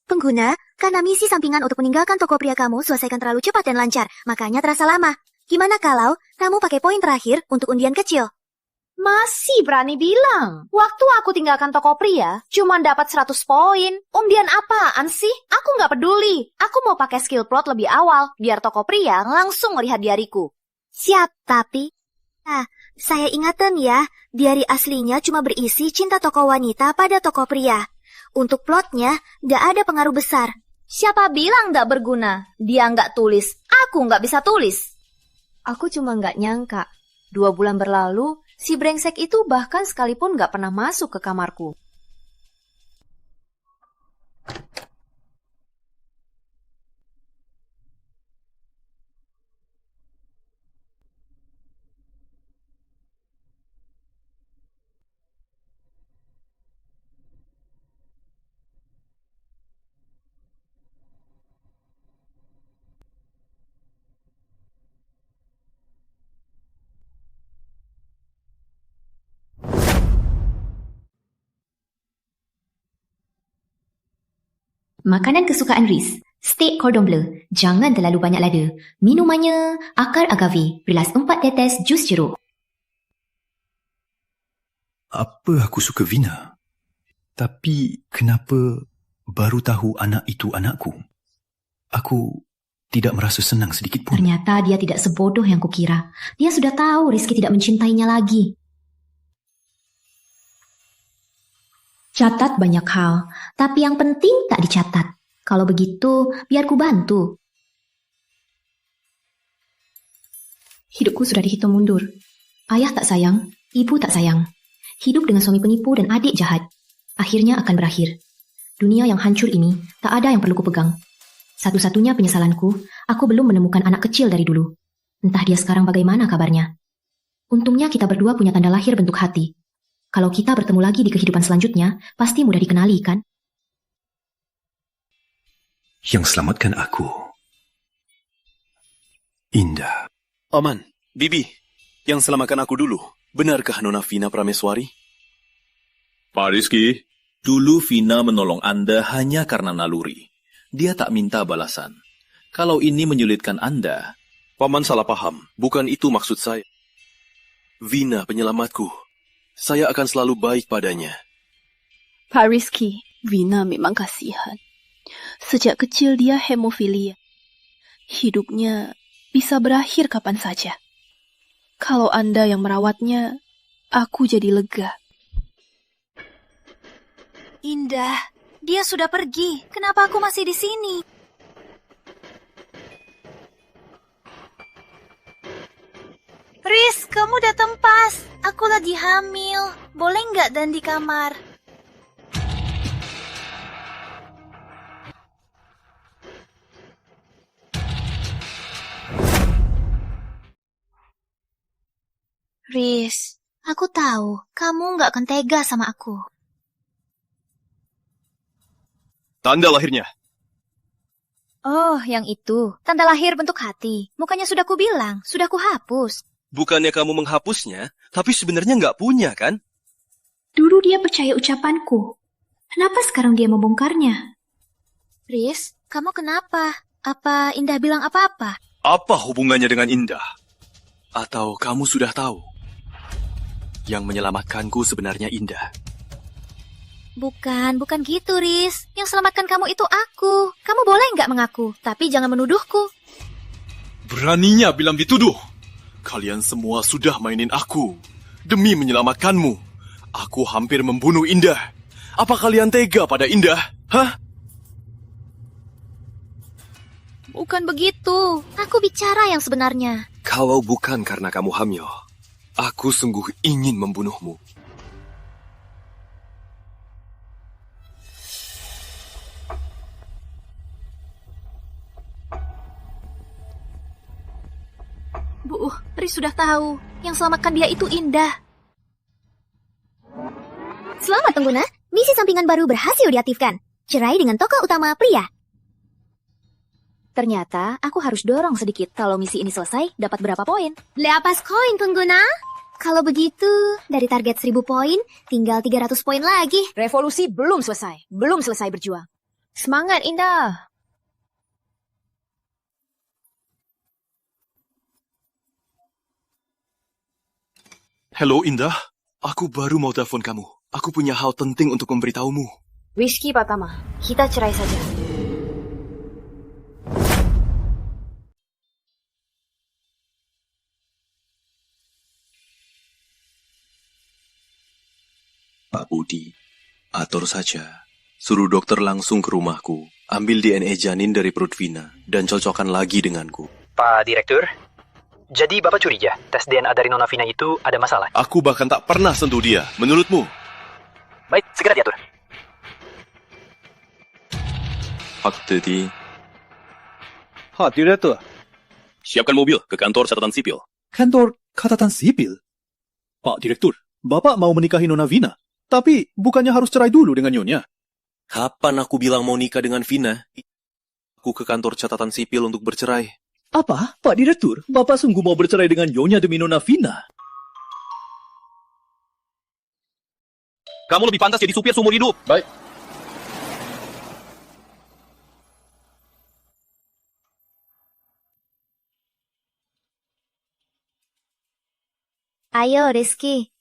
Pengguna, karena misi sampingan untuk meninggalkan toko pria kamu selesaikan terlalu cepat dan lancar, makanya terasa lama. Gimana kalau kamu pakai poin terakhir untuk undian kecil? Masih berani bilang. Waktu aku tinggalkan toko pria, cuma dapat 100 poin. Undian apaan sih? Aku nggak peduli. Aku mau pakai skill plot lebih awal, biar toko pria langsung melihat diariku. Siap, tapi... saya ingatan ya, diari aslinya cuma berisi cinta toko wanita pada toko pria. Untuk plotnya, nggak ada pengaruh besar. Siapa bilang nggak berguna? Dia nggak tulis, aku nggak bisa tulis. Aku cuma nggak nyangka. 2 bulan berlalu, si brengsek itu bahkan sekalipun nggak pernah masuk ke kamarku. Makanan kesukaan Riz, steak cordon bleu. Jangan terlalu banyak lada. Minumannya, akar agave, bilas 4 tetes jus jeruk. Apa aku suka Vina? Tapi kenapa baru tahu anak itu anakku? Aku tidak merasa senang sedikit pun. Ternyata dia tidak sebodoh yang kukira. Dia sudah tahu Rizky tidak mencintainya lagi. Catat banyak hal, tapi yang penting tak dicatat. Kalau begitu, biar ku bantu. Hidupku sudah dihitung mundur. Ayah tak sayang, ibu tak sayang. Hidup dengan suami penipu dan adik jahat. Akhirnya akan berakhir. Dunia yang hancur ini, tak ada yang perlu kupegang. Satu-satunya penyesalanku, aku belum menemukan anak kecil dari dulu. Entah dia sekarang bagaimana kabarnya. Untungnya kita berdua punya tanda lahir bentuk hati. Kalau kita bertemu lagi di kehidupan selanjutnya, pasti mudah dikenali, kan? Yang selamatkan aku, Indah. Oman, Bibi, yang selamatkan aku dulu. Benarkah Nona Vina Prameswari? Pak Rizky, dulu Vina menolong Anda hanya karena naluri. Dia tak minta balasan. Kalau ini menyulitkan Anda... Paman salah paham. Bukan itu maksud saya. Vina penyelamatku. Saya akan selalu baik padanya. Pak Rizky, Vina memang kasihan. Sejak kecil dia hemofilia. Hidupnya bisa berakhir kapan saja. Kalau Anda yang merawatnya, aku jadi lega. Indah, dia sudah pergi. Kenapa aku masih di sini? Riz, kamu datang pas. Aku lagi hamil. Boleh nggak dan di kamar? Riz, aku tahu kamu nggak akan tega sama aku. Tanda lahirnya. Oh, yang itu. Tanda lahir bentuk hati. Mukanya sudah kubilang, sudah kuhapus. Bukannya kamu menghapusnya, tapi sebenarnya nggak punya, kan? Dulu dia percaya ucapanku. Kenapa sekarang dia membongkarnya? Riz, kamu kenapa? Apa Indah bilang apa-apa? Apa hubungannya dengan Indah? Atau kamu sudah tahu? Yang menyelamatkanku sebenarnya Indah. Bukan gitu, Riz. Yang selamatkan kamu itu aku. Kamu boleh nggak mengaku, tapi jangan menuduhku. Beraninya bilang dituduh. Kalian semua sudah mainin aku. Demi menyelamatkanmu. Aku hampir membunuh Indah. Apa kalian tega pada Indah? Hah? Bukan begitu. Aku bicara yang sebenarnya. Kalau bukan karena kamu hamil, aku sungguh ingin membunuhmu. Bu, Riz sudah tahu. Yang selamatkan dia itu Indah. Selamat pengguna, misi sampingan baru berhasil diaktifkan. Cerai dengan tokoh utama pria. Ternyata aku harus dorong sedikit. Kalau misi ini selesai, dapat berapa poin? Lepas koin pengguna. Kalau begitu, dari target 1000 poin, tinggal 300 poin lagi. Revolusi belum selesai. Belum selesai berjuang. Semangat, Indah. Halo Indah, aku baru mau telepon kamu. Aku punya hal penting untuk memberitahumu. Rizky Pratama, kita cerai saja. Pak Budi, atur saja. Suruh dokter langsung ke rumahku, ambil DNA janin dari perut Vina, dan cocokkan lagi denganku. Pak Direktur, jadi Bapak curiga tes DNA dari Nona Vina itu ada masalah? Aku bahkan tak pernah sentuh dia. Menurutmu? Baik, segera diatur. Pak Teti. Pak Direktur. Siapkan mobil ke kantor catatan sipil. Kantor catatan sipil? Pak Direktur, Bapak mau menikahi Nona Vina, tapi bukannya harus cerai dulu dengan Nyonya? Kapan aku bilang mau nikah dengan Vina? Aku ke kantor catatan sipil untuk bercerai. Apa? Pak Direktur, Bapak sungguh mau bercerai dengan Nyonya demi Nona Vina? Kamu lebih pantas jadi supir seumur hidup. Baik. Ayo, Rizky.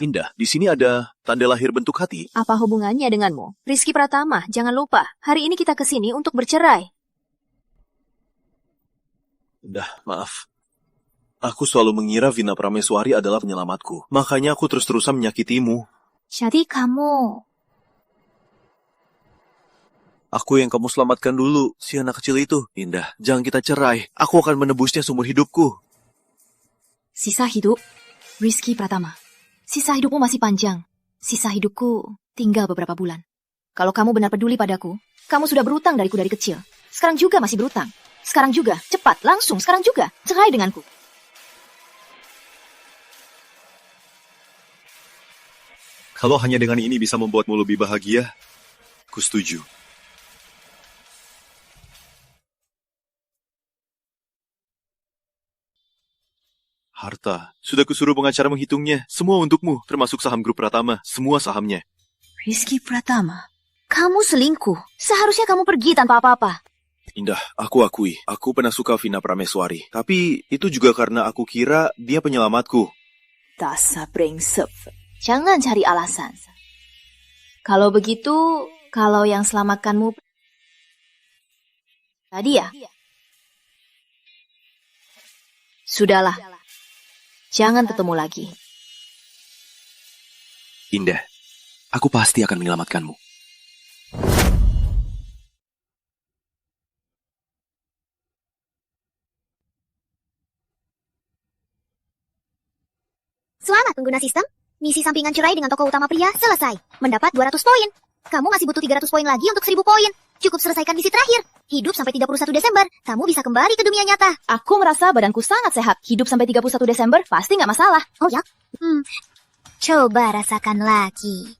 Indah, di sini ada tanda lahir bentuk hati. Apa hubungannya denganmu? Rizky Pratama, jangan lupa, hari ini kita kesini untuk bercerai. Indah, maaf. Aku selalu mengira Vina Prameswari adalah penyelamatku. Makanya aku terus-terusan menyakitimu. Jadi kamu... Aku yang kamu selamatkan dulu, si anak kecil itu. Indah, jangan kita cerai. Aku akan menebusnya seumur hidupku. Sisa hidup, Rizky Pratama. Sisa hidupmu masih panjang. Sisa hidupku tinggal beberapa bulan. Kalau kamu benar peduli padaku, kamu sudah berutang dariku dari kecil. Sekarang juga masih berutang. Sekarang juga, cepat, langsung, sekarang juga. Cerai denganku. Kalau hanya dengan ini bisa membuatmu lebih bahagia, aku setuju. Harta. Sudah kusuruh pengacara menghitungnya. Semua untukmu, termasuk saham grup Pratama. Semua sahamnya. Rizky Pratama, kamu selingkuh. Seharusnya kamu pergi tanpa apa-apa. Indah, aku akui. Aku pernah suka Vina Prameswari. Tapi itu juga karena aku kira dia penyelamatku. Dasar brengsek. Jangan cari alasan. Kalau begitu, kalau yang selamatkanmu tadi ya? Sudahlah. Jangan ketemu lagi. Indah, aku pasti akan menyelamatkanmu. Selamat pengguna sistem. Misi sampingan cerai dengan tokoh utama pria selesai. Mendapat 200 poin. Kamu masih butuh 300 poin lagi untuk 1000 poin. Cukup selesaikan misi terakhir. Hidup sampai 31 Desember. Kamu bisa kembali ke dunia nyata. Aku merasa badanku sangat sehat. Hidup sampai 31 Desember pasti nggak masalah. Oh ya? Coba rasakan lagi.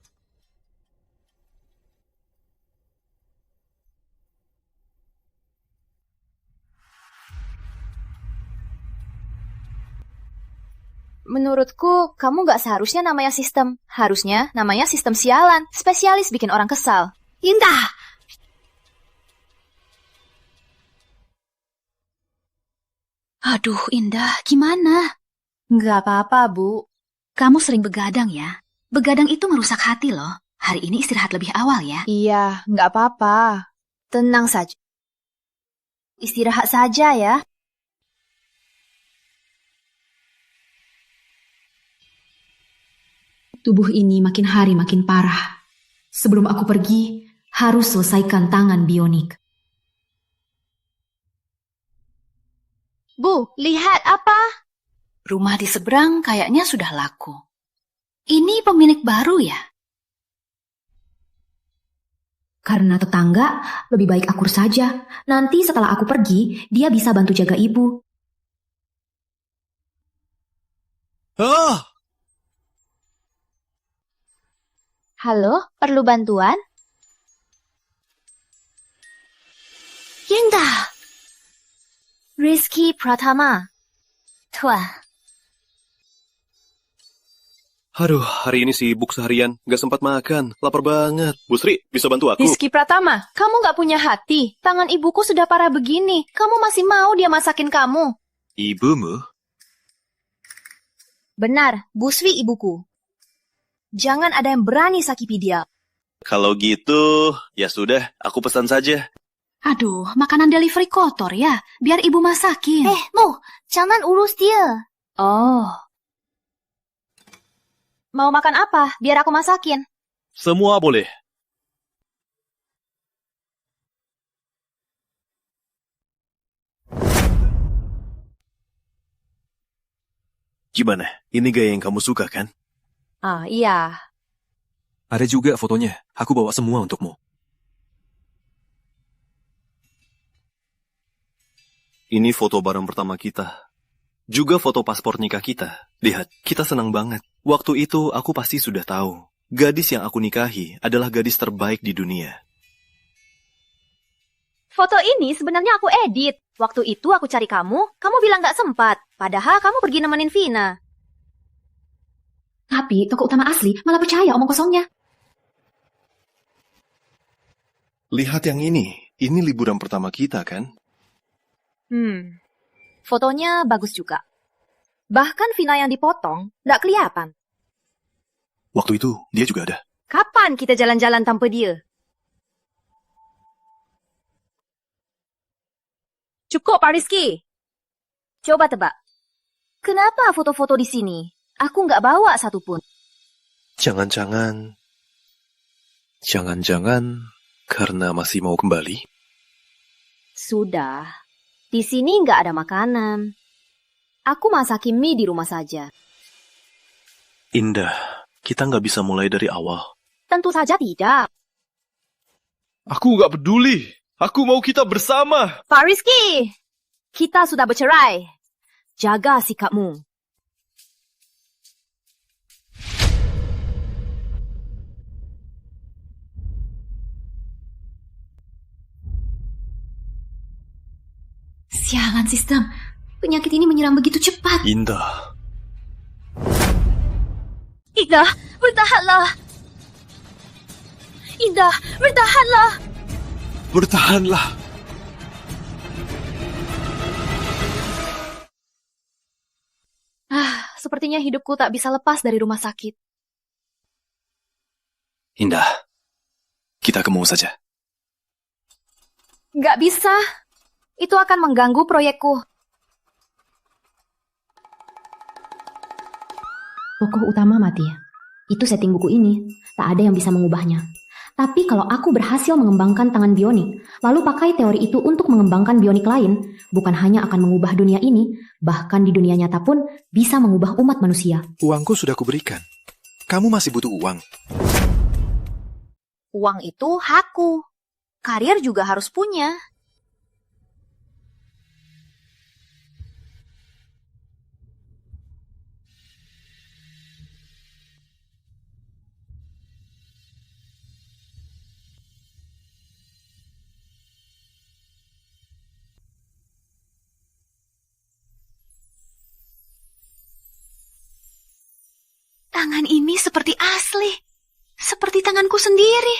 Menurutku, kamu nggak seharusnya namanya sistem. Harusnya namanya sistem sialan. Spesialis bikin orang kesal. Indah! Aduh, Indah, gimana? Nggak apa-apa, Bu. Kamu sering begadang ya? Begadang itu merusak hati loh. Hari ini istirahat lebih awal ya. Iya, nggak apa-apa. Tenang saja. Istirahat saja ya. Tubuh ini makin hari makin parah. Sebelum aku pergi, harus selesaikan tangan bionik. Bu, lihat apa? Rumah di seberang kayaknya sudah laku. Ini pemilik baru ya? Karena tetangga, lebih baik akur saja. Nanti setelah aku pergi, dia bisa bantu jaga ibu. Halo, perlu bantuan? Indah! Rizky Pratama. Tua. Aduh, hari ini sibuk seharian. Gak sempat makan. Lapar banget. Bu Sri, bisa bantu aku? Rizky Pratama, kamu nggak punya hati. Tangan ibuku sudah parah begini. Kamu masih mau dia masakin kamu? Ibumu? Benar, Bu Sri ibuku. Jangan ada yang berani sakiti dia. Kalau gitu, ya sudah. Aku pesan saja. Aduh, makanan delivery kotor ya. Biar ibu masakin. Mo, jangan urus dia. Oh. Mau makan apa? Biar aku masakin. Semua boleh. Gimana? Ini gaya yang kamu suka kan? Ah, iya. Ada juga fotonya. Aku bawa semua untukmu. Ini foto bareng pertama kita. Juga foto paspor nikah kita. Lihat, kita senang banget. Waktu itu aku pasti sudah tahu. Gadis yang aku nikahi adalah gadis terbaik di dunia. Foto ini sebenarnya aku edit. Waktu itu aku cari kamu bilang gak sempat. Padahal kamu pergi nemenin Vina. Tapi toko utama asli malah percaya omong kosongnya. Lihat yang ini. Ini liburan pertama kita kan? Fotonya bagus juga. Bahkan Vina yang dipotong gak kelihatan. Waktu itu dia juga ada. Kapan kita jalan-jalan tanpa dia? Cukup, Pak Rizky. Coba tebak. Kenapa foto-foto di sini? Aku nggak bawa satupun. Jangan-jangan karena masih mau kembali? Sudah. Di sini nggak ada makanan. Aku masakin mie di rumah saja. Indah, kita nggak bisa mulai dari awal. Tentu saja tidak. Aku nggak peduli. Aku mau kita bersama. Pak Rizky, kita sudah bercerai. Jaga sikapmu. Sialan sistem. Penyakit ini menyerang begitu cepat. Indah. Indah, bertahanlah. Indah, bertahanlah. Bertahanlah. Sepertinya hidupku tak bisa lepas dari rumah sakit. Indah, kita ke mall saja. Nggak bisa. Itu akan mengganggu proyekku. Tokoh utama mati. Itu setting buku ini. Tak ada yang bisa mengubahnya. Tapi kalau aku berhasil mengembangkan tangan bionik, lalu pakai teori itu untuk mengembangkan bionik lain, bukan hanya akan mengubah dunia ini, bahkan di dunia nyata pun bisa mengubah umat manusia. Uangku sudah kuberikan. Kamu masih butuh uang. Uang itu hakku. Karir juga harus punya. Tangan ini seperti asli. Seperti tanganku sendiri.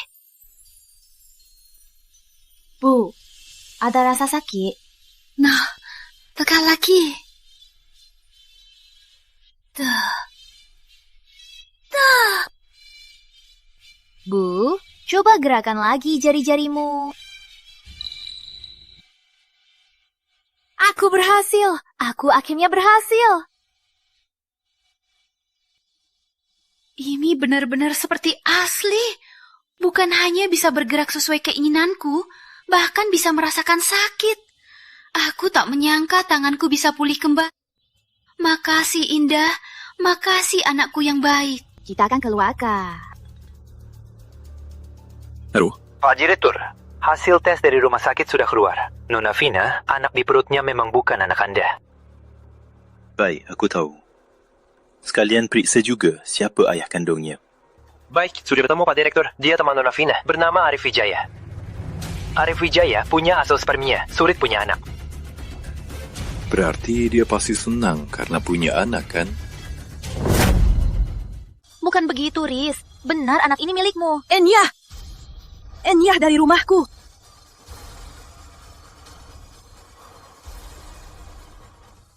Bu, ada rasa sakit? Nah, tekan lagi. Bu, coba gerakan lagi jari-jarimu. Aku berhasil. Aku akhirnya berhasil. Ini benar-benar seperti asli. Bukan hanya bisa bergerak sesuai keinginanku, bahkan bisa merasakan sakit. Aku tak menyangka tanganku bisa pulih kembali. Makasih Indah, makasih anakku yang baik. Kita akan keluar, Kak. Halo. Pak Direktur, hasil tes dari rumah sakit sudah keluar. Nona Vina, anak di perutnya memang bukan anak Anda. Baik, aku tahu. Sekalian periksa juga siapa ayah kandungnya. Baik, sudah bertemu Pak Direktur. Dia teman Nona Vina, bernama Arif Wijaya. Arif Wijaya punya asal spermia, sulit punya anak. Berarti dia pasti senang karena punya anak, kan? Bukan begitu, Riz. Benar anak ini milikmu. Enyah dari rumahku.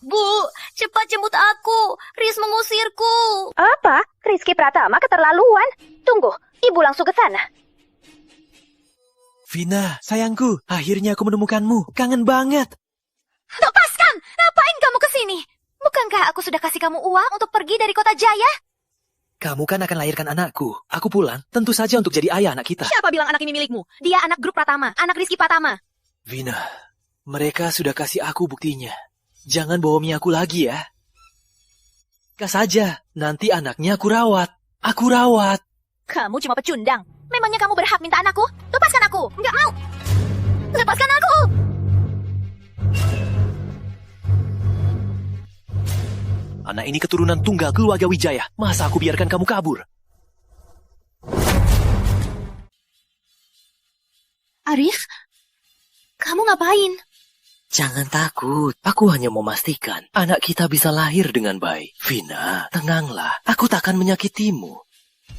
Bu, cepat jemput aku. Riz mengusirku. Apa? Rizky Pratama keterlaluan. Tunggu, ibu langsung ke sana. Vina, sayangku, akhirnya aku menemukanmu. Kangen banget. Lepaskan! Ngapain kamu kesini? Bukankah aku sudah kasih kamu uang untuk pergi dari kota Jaya? Kamu kan akan lahirkan anakku. Aku pulang, tentu saja untuk jadi ayah anak kita. Siapa bilang anak ini milikmu? Dia anak grup Pratama, anak Rizky Pratama. Vina, mereka sudah kasih aku buktinya. Jangan bohongi aku lagi ya. Kas saja, nanti anaknya aku rawat. Aku rawat. Kamu cuma pecundang. Memangnya kamu berhak minta anakku? Lepaskan aku! Enggak mau! Lepaskan aku! Anak ini keturunan tunggal keluarga Wijaya. Masa aku biarkan kamu kabur? Arif, kamu ngapain? Jangan takut. Aku hanya memastikan anak kita bisa lahir dengan baik. Vina, tenanglah. Aku takkan menyakitimu.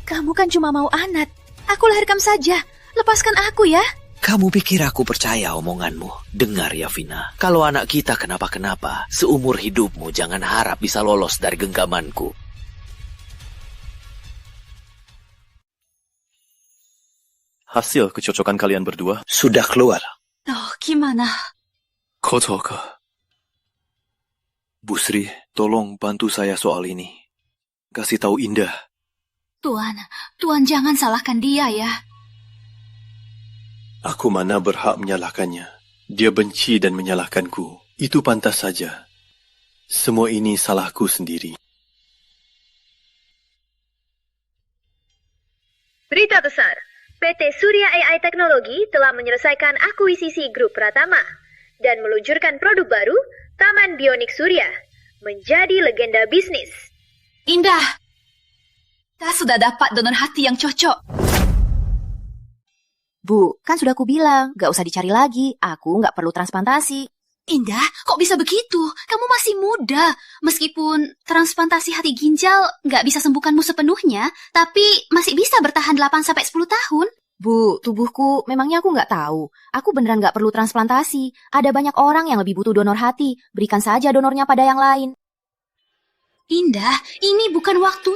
Kamu kan cuma mau anak. Aku lahirkan saja. Lepaskan aku ya. Kamu pikir aku percaya omonganmu? Dengar ya Vina, kalau anak kita kenapa-kenapa, seumur hidupmu jangan harap bisa lolos dari genggamanku. Hasil kecocokan kalian berdua sudah keluar. Oh, gimana? Kotoka. Bu Sri, tolong bantu saya soal ini. Kasih tahu Indah. Tuan jangan salahkan dia ya. Aku mana berhak menyalahkannya. Dia benci dan menyalahkanku. Itu pantas saja. Semua ini salahku sendiri. Berita besar. PT Surya AI Teknologi telah menyelesaikan akuisisi grup Pratama dan meluncurkan produk baru, Taman Bionik Surya, menjadi legenda bisnis. Indah, kita sudah dapat donor hati yang cocok. Bu, kan sudah aku bilang, gak usah dicari lagi. Aku gak perlu transplantasi. Indah, kok bisa begitu? Kamu masih muda. Meskipun transplantasi hati ginjal gak bisa sembuhkanmu sepenuhnya, tapi masih bisa bertahan 8-10 tahun. Bu, tubuhku memangnya aku gak tahu. Aku beneran gak perlu transplantasi. Ada banyak orang yang lebih butuh donor hati. Berikan saja donornya pada yang lain. Indah, ini bukan waktu.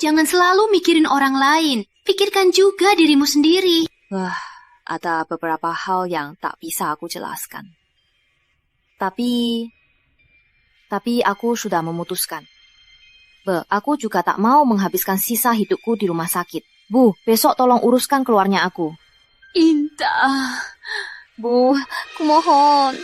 Jangan selalu mikirin orang lain. Pikirkan juga dirimu sendiri. Wah, ada beberapa hal yang tak bisa aku jelaskan. Tapi aku sudah memutuskan. Aku juga tak mau menghabiskan sisa hidupku di rumah sakit. Bu, besok tolong uruskan keluarnya aku. Indah. Bu, kumohon.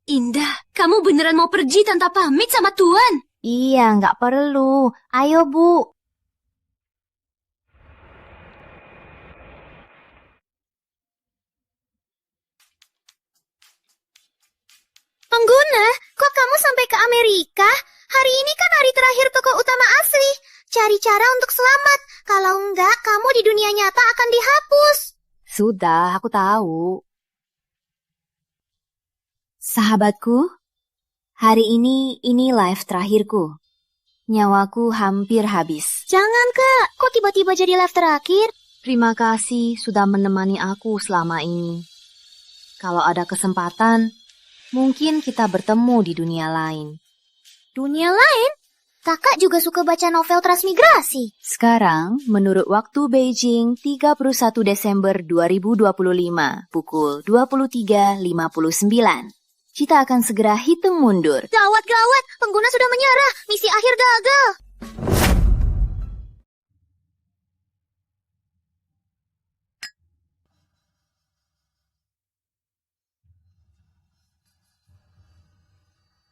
Indah, kamu beneran mau pergi tanpa pamit sama Tuan? Iya, nggak perlu. Ayo, Bu. Pengguna, kok kamu sampai ke Amerika? Hari ini kan hari terakhir toko utama asli. Cari cara untuk selamat. Kalau enggak, kamu di dunia nyata akan dihapus. Sudah, aku tahu. Sahabatku, hari ini live terakhirku. Nyawaku hampir habis. Jangan, Kak. Kok tiba-tiba jadi live terakhir? Terima kasih sudah menemani aku selama ini. Kalau ada kesempatan, mungkin kita bertemu di dunia lain. Dunia lain? Kakak juga suka baca novel transmigrasi. Sekarang, menurut waktu Beijing 31 Desember 2025, pukul 23.59. Kita akan segera hitung mundur. Gawat, pengguna sudah menyerah. Misi akhir gagal.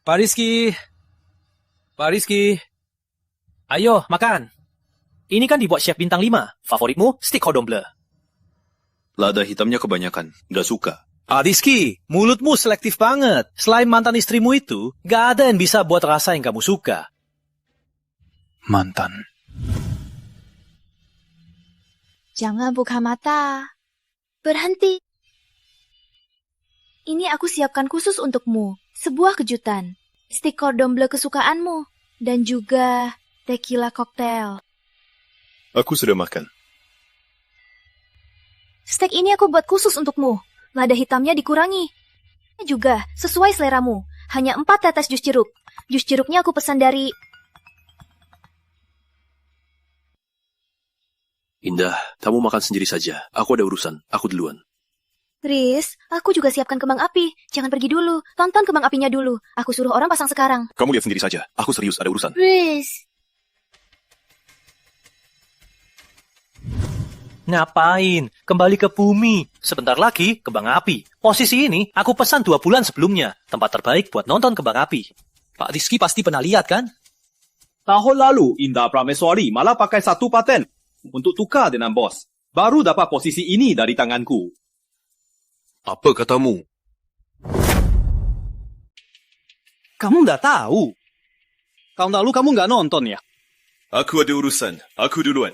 Pak Rizky. Ayo, makan. Ini kan dibuat chef bintang 5. Favoritmu, steak cordon bleu. Lada hitamnya kebanyakan. Gak suka. Rizky, mulutmu selektif banget. Selain mantan istrimu itu, gak ada yang bisa buat rasa yang kamu suka. Mantan. Jangan buka mata. Berhenti. Ini aku siapkan khusus untukmu. Sebuah kejutan. Steak cordon bleu kesukaanmu. Dan juga tequila cocktail. Aku sudah makan. Steak ini aku buat khusus untukmu. Lada hitamnya dikurangi. Juga sesuai seleramu. Hanya 4 tetes jus jeruk. Jus jeruknya aku pesan dari... Indah, kamu makan sendiri saja. Aku ada urusan. Aku duluan. Riz, aku juga siapkan kembang api. Jangan pergi dulu. Tonton kembang apinya dulu. Aku suruh orang pasang sekarang. Kamu lihat sendiri saja. Aku serius, ada urusan. Riz. Ngapain? Kembali ke bumi. Sebentar lagi, kembang api. Posisi ini, aku pesan 2 bulan sebelumnya. Tempat terbaik buat nonton kembang api. Pak Rizky pasti pernah lihat kan? Tahun lalu, Indah Prameswari malah pakai satu paten untuk tukar dengan bos. Baru dapat posisi ini dari tanganku. Apa katamu? Kamu nggak tahu? Tahun lalu kamu nggak nonton ya? Aku ada urusan. Aku duluan.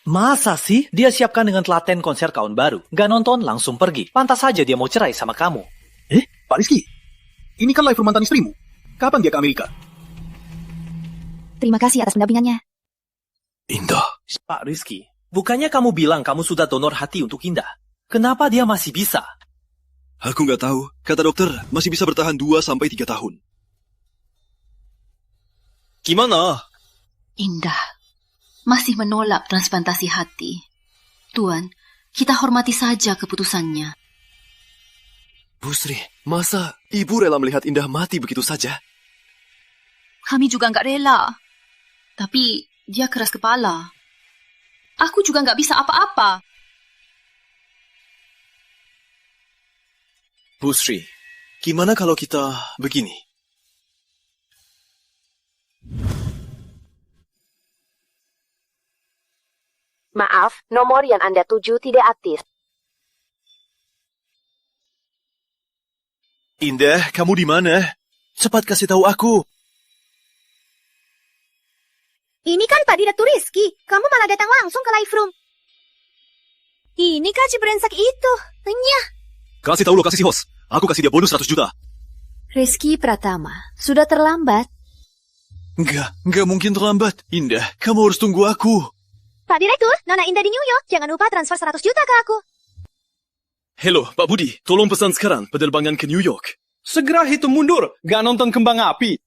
Masa sih? Dia siapkan dengan telaten konser kawan baru. Gak nonton, langsung pergi. Pantas saja dia mau cerai sama kamu. Pak Rizky, ini kan live mantan istrimu. Kapan dia ke Amerika? Terima kasih atas pendampingannya. Indah. Pak Rizky, bukannya kamu bilang kamu sudah donor hati untuk Indah? Kenapa dia masih bisa? Aku nggak tahu. Kata dokter, masih bisa bertahan 2-3 tahun. Gimana? Indah masih menolak transplantasi hati. Tuan, kita hormati saja keputusannya. Bu Sri, masa ibu rela melihat Indah mati begitu saja? Kami juga nggak rela. Tapi dia keras kepala. Aku juga nggak bisa apa-apa. Bu Sri, gimana kalau kita begini? Maaf, nomor yang Anda tuju tidak aktif. Indah, kamu di mana? Cepat kasih tahu aku. Ini kan Pak Direktur Rizky. Kamu malah datang langsung ke live room. Ini kan si brengsek itu. Nyah. Kasih tahu lokasi si host. Aku kasih dia bonus 100 juta. Rizky Pratama, sudah terlambat. Enggak mungkin terlambat. Indah, kamu harus tunggu aku. Pak Direktur, Nona Indah di New York. Jangan lupa transfer 100 juta ke aku. Halo, Pak Budi. Tolong pesan sekarang penerbangan ke New York. Segera hitung mundur. Gak nonton kembang api.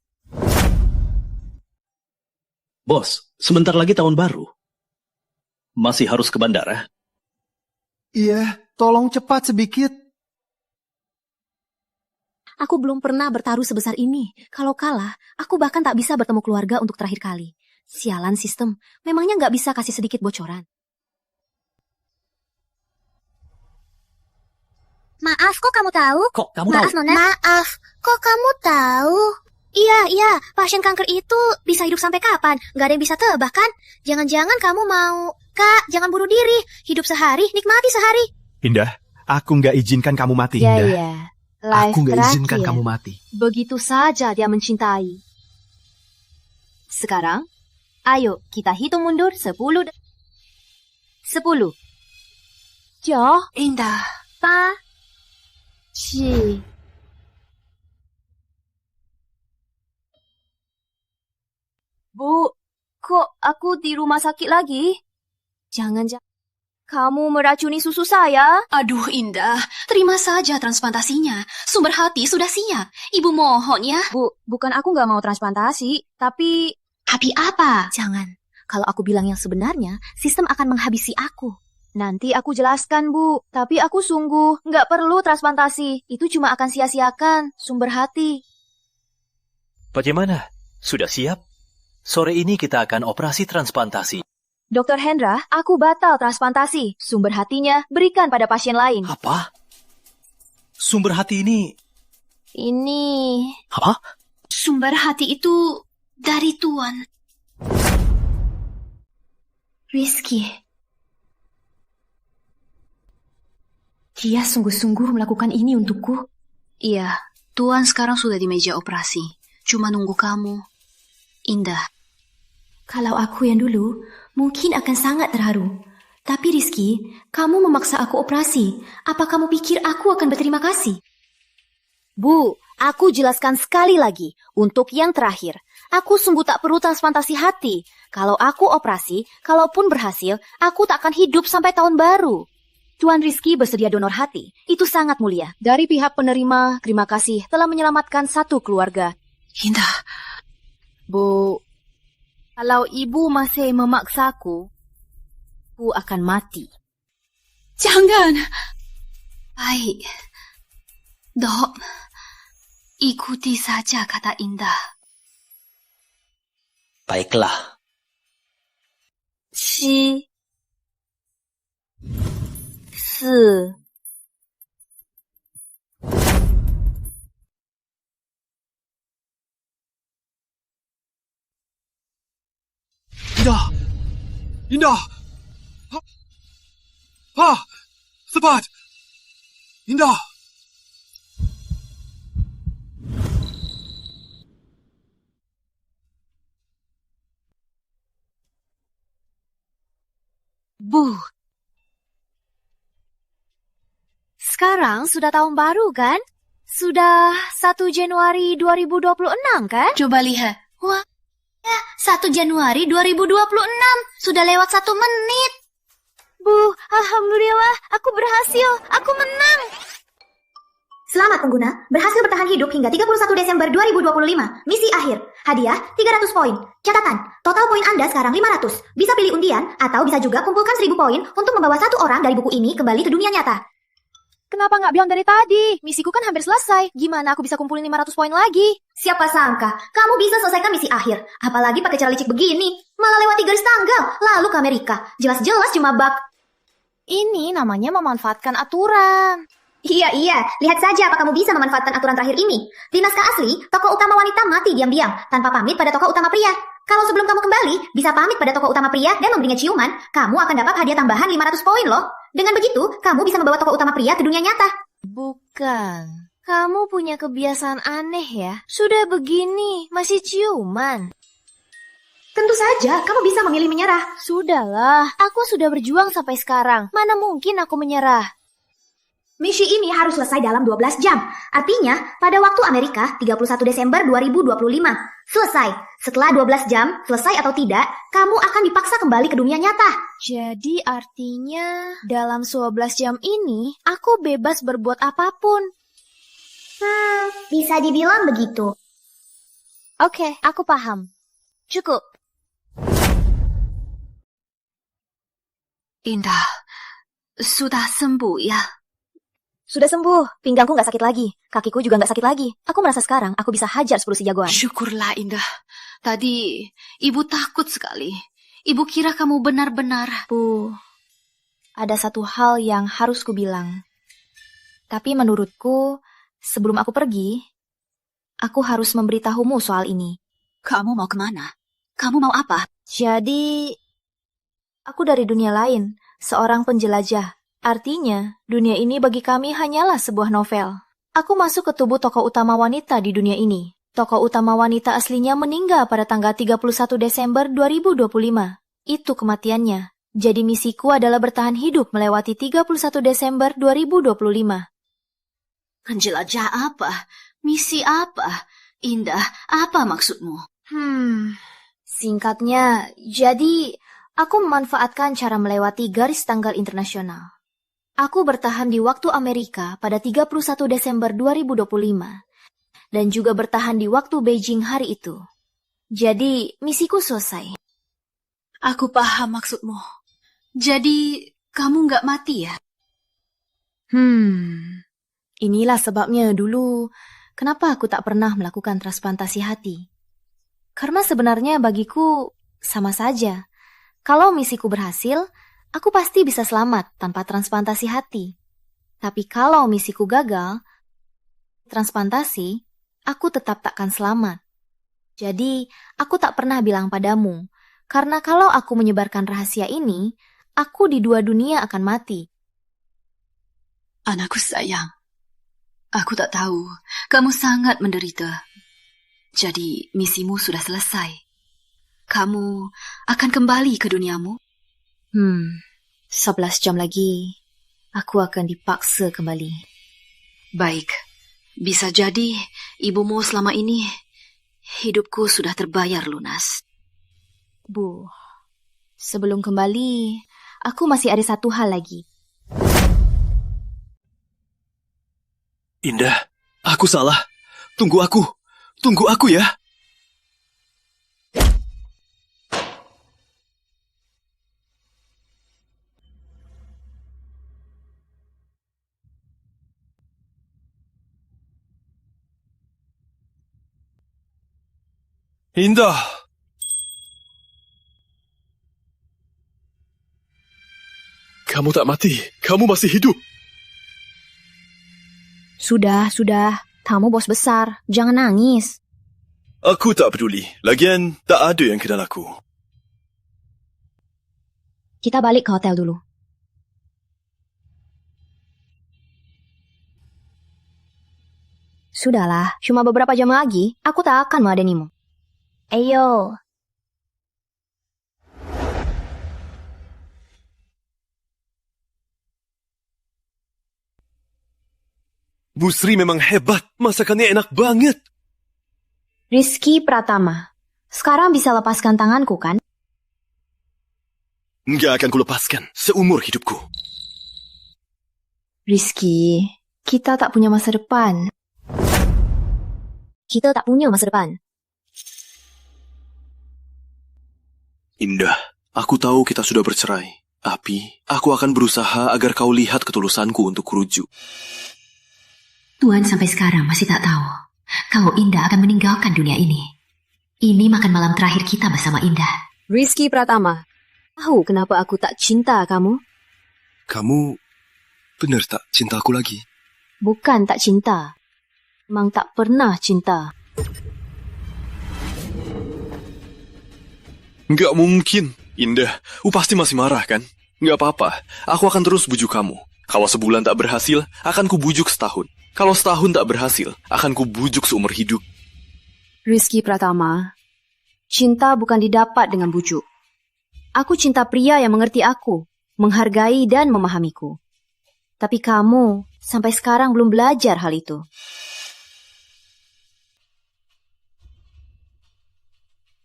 Bos, sebentar lagi tahun baru. Masih harus ke bandara? Iya, tolong cepat sedikit. Aku belum pernah bertaruh sebesar ini. Kalau kalah, aku bahkan tak bisa bertemu keluarga untuk terakhir kali. Sialan sistem, memangnya nggak bisa kasih sedikit bocoran? Maaf, kok kamu tahu? Kok kamu Maaf, tahu? Nona. Maaf, kok kamu tahu? Iya, pasien kanker itu bisa hidup sampai kapan? Nggak ada yang bisa tebak kan? Jangan-jangan kamu mau... Kak, jangan bunuh diri. Hidup sehari, nikmati sehari. Indah, aku nggak izinkan kamu mati, Ya, Indah. ya. Live Aku nggak izinkan terakhir. kamu mati. Begitu saja dia mencintai. Sekarang, ayo kita hitung mundur 10. 10. Jo. Indah. Pa. Ci. Bu, kok aku di rumah sakit lagi? Jangan-jangan kamu meracuni susu saya? Aduh, Indah. Terima saja transplantasinya. Sumber hati sudah siap. Ibu mohon ya. Bu, bukan aku nggak mau transplantasi, tapi... Tapi apa? Jangan. Kalau aku bilang yang sebenarnya, sistem akan menghabisi aku. Nanti aku jelaskan, Bu. Tapi aku sungguh nggak perlu transplantasi. Itu cuma akan sia-siakan sumber hati. Bagaimana? Sudah siap? Sore ini kita akan operasi transplantasi. Dr. Hendra, aku batal transplantasi. Sumber hatinya berikan pada pasien lain. Apa? Sumber hati ini... Ini... Apa? Sumber hati itu dari Tuan. Rizky. Dia sungguh-sungguh melakukan ini untukku. Iya, Tuan sekarang sudah di meja operasi. Cuma nunggu kamu. Indah. Kalau aku yang dulu, mungkin akan sangat terharu. Tapi Rizky, kamu memaksa aku operasi. Apa kamu pikir aku akan berterima kasih? Bu, aku jelaskan sekali lagi. Untuk yang terakhir, aku sungguh tak perlu transplantasi hati. Kalau aku operasi, kalaupun berhasil, aku tak akan hidup sampai tahun baru. Tuan Rizky bersedia donor hati. Itu sangat mulia. Dari pihak penerima, terima kasih telah menyelamatkan satu keluarga. Indah. Bu, kalau ibu masih memaksaku, Aku akan mati. Jangan. Baik. Dok, ikuti saja kata Indah. Baiklah. 7 4 Indah! Indah! Cepat! Indah! Bu. Sekarang sudah tahun baru kan? Sudah 1 Januari 2026 kan? Coba lihat. Wah, ya 1 Januari 2026. Sudah lewat 1 menit. Bu, alhamdulillah, aku berhasil. Aku menang. Selamat pengguna, berhasil bertahan hidup hingga 31 Desember 2025. Misi akhir. Hadiah 300 poin. Catatan, total poin Anda sekarang 500. Bisa pilih undian atau bisa juga kumpulkan 1000 poin untuk membawa 1 orang dari buku ini kembali ke dunia nyata. Kenapa nggak bilang dari tadi? Misiku kan hampir selesai. Gimana aku bisa kumpulin 500 poin lagi? Siapa sangka, kamu bisa selesaikan misi akhir. Apalagi pakai cara licik begini. Malah lewati garis tanggal, lalu ke Amerika. Jelas-jelas cuma bug. Ini namanya memanfaatkan aturan. Iya, lihat saja apa kamu bisa memanfaatkan aturan terakhir ini. Di naskah asli, tokoh utama wanita mati diam-diam, tanpa pamit pada tokoh utama pria. Kalau sebelum kamu kembali, bisa pamit pada tokoh utama pria dan memberinya ciuman, kamu akan dapat hadiah tambahan 500 poin loh. Dengan begitu, kamu bisa membawa tokoh utama pria ke dunia nyata. Bukan. Kamu punya kebiasaan aneh ya. Sudah begini, masih ciuman. Tentu saja, kamu bisa memilih menyerah. Sudahlah, aku sudah berjuang sampai sekarang. Mana mungkin aku menyerah? Misi ini harus selesai dalam 12 jam. Artinya, pada waktu Amerika, 31 Desember 2025. Selesai. Setelah 12 jam, selesai atau tidak, kamu akan dipaksa kembali ke dunia nyata. Jadi artinya, dalam 12 jam ini, aku bebas berbuat apapun. Bisa dibilang begitu. Oke, aku paham. Cukup. Indah, sudah sembuh ya? Sudah sembuh, pinggangku nggak sakit lagi, kakiku juga nggak sakit lagi. Aku merasa sekarang aku bisa hajar 10 si jagoan. Syukurlah Indah, tadi ibu takut sekali. Ibu kira kamu benar-benar... Bu, ada satu hal yang harus ku bilang. Tapi menurutku, sebelum aku pergi, aku harus memberitahumu soal ini. Kamu mau kemana? Kamu mau apa? Jadi, aku dari dunia lain, seorang penjelajah. Artinya, dunia ini bagi kami hanyalah sebuah novel. Aku masuk ke tubuh tokoh utama wanita di dunia ini. Tokoh utama wanita aslinya meninggal pada tanggal 31 Desember 2025. Itu kematiannya. Jadi misiku adalah bertahan hidup melewati 31 Desember 2025. Penjelajah apa? Misi apa? Indah, apa maksudmu? Singkatnya, jadi aku memanfaatkan cara melewati garis tanggal internasional. Aku bertahan di waktu Amerika pada 31 Desember 2025 dan juga bertahan di waktu Beijing hari itu. Jadi, misiku selesai. Aku paham maksudmu. Jadi, kamu nggak mati ya? Inilah sebabnya dulu kenapa aku tak pernah melakukan transplantasi hati. Karena sebenarnya bagiku sama saja. Kalau misiku berhasil, aku pasti bisa selamat tanpa transplantasi hati. Tapi kalau misiku gagal, transplantasi, aku tetap takkan selamat. Jadi, aku tak pernah bilang padamu, karena kalau aku menyebarkan rahasia ini, aku di 2 dunia akan mati. Anakku sayang, aku tak tahu, kamu sangat menderita. Jadi, misimu sudah selesai. Kamu akan kembali ke duniamu? 11 jam lagi, aku akan dipaksa kembali. Baik, bisa jadi ibumu selama ini, hidupku sudah terbayar lunas. Bu, sebelum kembali, aku masih ada satu hal lagi. Indah, aku salah. Tunggu aku ya. Indah. Kamu tak mati. Kamu masih hidup. Sudah. Kamu bos besar. Jangan nangis. Aku tak peduli. Lagian, tak ada yang kenal aku. Kita balik ke hotel dulu. Sudahlah, cuma beberapa jam lagi, aku tak akan meladenimu. Ayo. Bu Sri memang hebat. Masakannya enak banget. Rizky Pratama, sekarang bisa lepaskan tanganku, kan? Nggak akan kulepaskan seumur hidupku. Rizky, kita tak punya masa depan. Kita tak punya masa depan. Indah, aku tahu kita sudah bercerai. Tapi, aku akan berusaha agar kau lihat ketulusanku untuk rujuk. Tuhan sampai sekarang masih tak tahu kalau Indah akan meninggalkan dunia ini. Ini makan malam terakhir kita bersama Indah. Rizky Pratama, tahu kenapa aku tak cinta kamu? Kamu benar tak cinta aku lagi? Bukan tak cinta. Memang tak pernah cinta. Nggak mungkin. Indah, pasti masih marah kan? Nggak apa-apa, aku akan terus bujuk kamu. Kalau sebulan tak berhasil, akan kubujuk setahun. Kalau setahun tak berhasil, akan kubujuk seumur hidup. Rizky Pratama, cinta bukan didapat dengan bujuk. Aku cinta pria yang mengerti aku, menghargai dan memahamiku. Tapi kamu sampai sekarang belum belajar hal itu.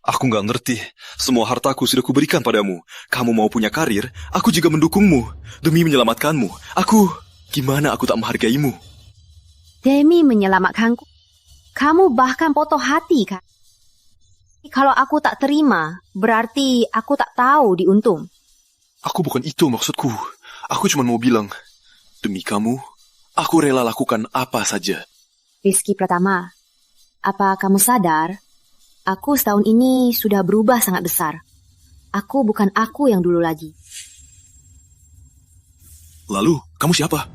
Aku nggak ngerti. Semua hartaku sudah kuberikan padamu. Kamu mau punya karir, aku juga mendukungmu. Demi menyelamatkanmu, gimana aku tak menghargaimu? Demi menyelamatkanku, kamu bahkan potong hati, kan? Kalau aku tak terima, berarti aku tak tahu diuntung. Aku bukan itu maksudku. Aku cuma mau bilang, demi kamu, aku rela lakukan apa saja. Rizky Pratama, apa kamu sadar? Aku setahun ini sudah berubah sangat besar. Aku bukan aku yang dulu lagi. Lalu, kamu siapa?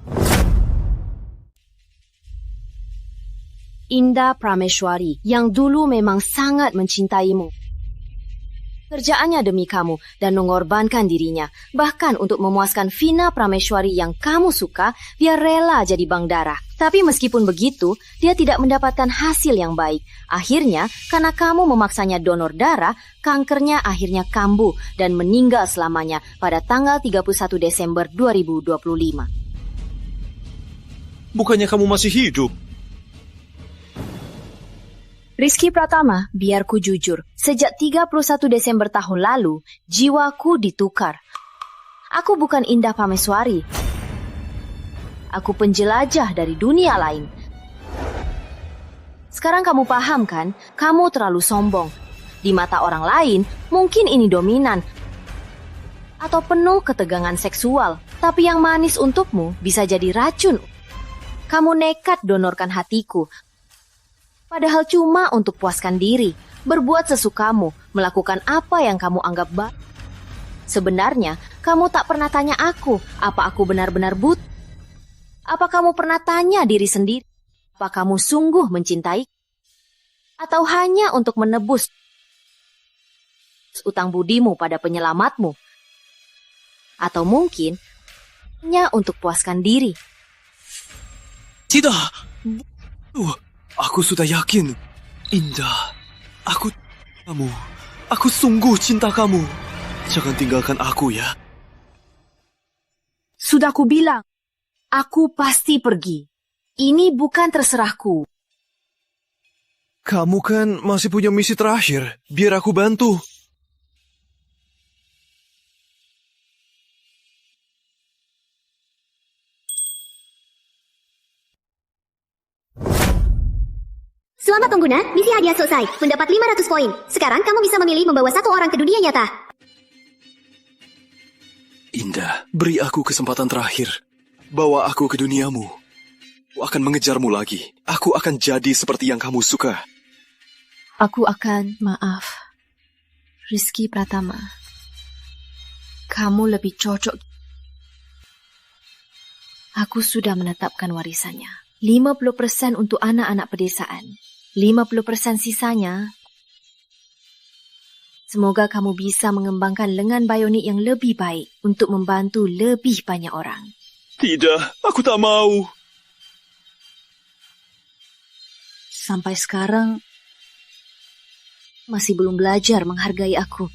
Indah Prameswari yang dulu memang sangat mencintaimu. Kerjaannya demi kamu dan mengorbankan dirinya, bahkan untuk memuaskan Vina Prameswari yang kamu suka, dia rela jadi bank darah. Tapi meskipun begitu, dia tidak mendapatkan hasil yang baik. Akhirnya, karena kamu memaksanya donor darah, kankernya akhirnya kambuh dan meninggal selamanya pada tanggal 31 Desember 2025. Bukannya kamu masih hidup? Rizky Pratama, biar ku jujur, sejak 31 Desember tahun lalu, jiwaku ditukar. Aku bukan Indah Prameswari. Aku penjelajah dari dunia lain. Sekarang kamu paham kan? Kamu terlalu sombong. Di mata orang lain, mungkin ini dominan atau penuh ketegangan seksual. Tapi yang manis untukmu bisa jadi racun. Kamu nekat donorkan hatiku. Padahal cuma untuk puaskan diri, berbuat sesukamu, melakukan apa yang kamu anggap baik. Sebenarnya, kamu tak pernah tanya aku, apa aku benar-benar buta? Apa kamu pernah tanya diri sendiri, apa kamu sungguh mencintai? Atau hanya untuk menebus utang budimu pada penyelamatmu? Atau mungkin, hanya untuk puaskan diri? Tidak. Aku sudah yakin. Indah, aku sungguh cinta kamu. Jangan tinggalkan aku ya. Sudah ku bilang, aku pasti pergi. Ini bukan terserahku. Kamu kan masih punya misi terakhir. Biar aku bantu. Selamat pengguna, misi hadiah selesai. Mendapat 500 poin. Sekarang kamu bisa memilih membawa satu orang ke dunia nyata. Indah, beri aku kesempatan terakhir. Bawa aku ke duniamu. Aku akan mengejarmu lagi. Aku akan jadi seperti yang kamu suka. Aku akan maaf. Rizky Pratama. Kamu lebih cocok. Aku sudah menetapkan warisannya. 50% untuk anak-anak pedesaan. 50% sisanya. Semoga kamu bisa mengembangkan lengan bionik yang lebih baik untuk membantu lebih banyak orang. Tidak, aku tak mau. Sampai sekarang, masih belum belajar menghargai aku.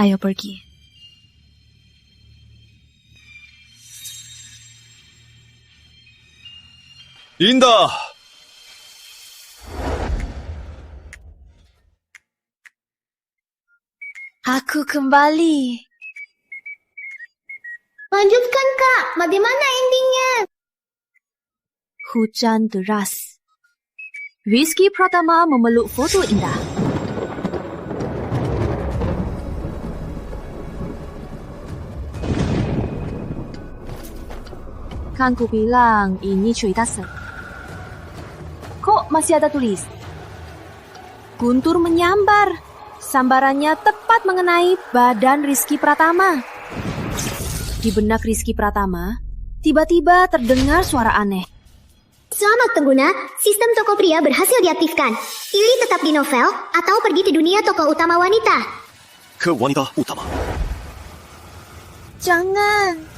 Ayo pergi. Indah! Aku kembali. Lanjutkan, Kak. Bagaimana endingnya? Hujan deras. Rizky Pratama memeluk foto indah. Kan ku bilang ini cerita Kok masih ada tulis? Guntur menyambar. Sambarannya tepat mengenai badan Rizky Pratama. Di benak Rizky Pratama, tiba-tiba terdengar suara aneh. Selamat pengguna, sistem toko pria berhasil diaktifkan. Pilih tetap di novel atau pergi ke dunia toko utama wanita. Ke wanita utama. Jangan.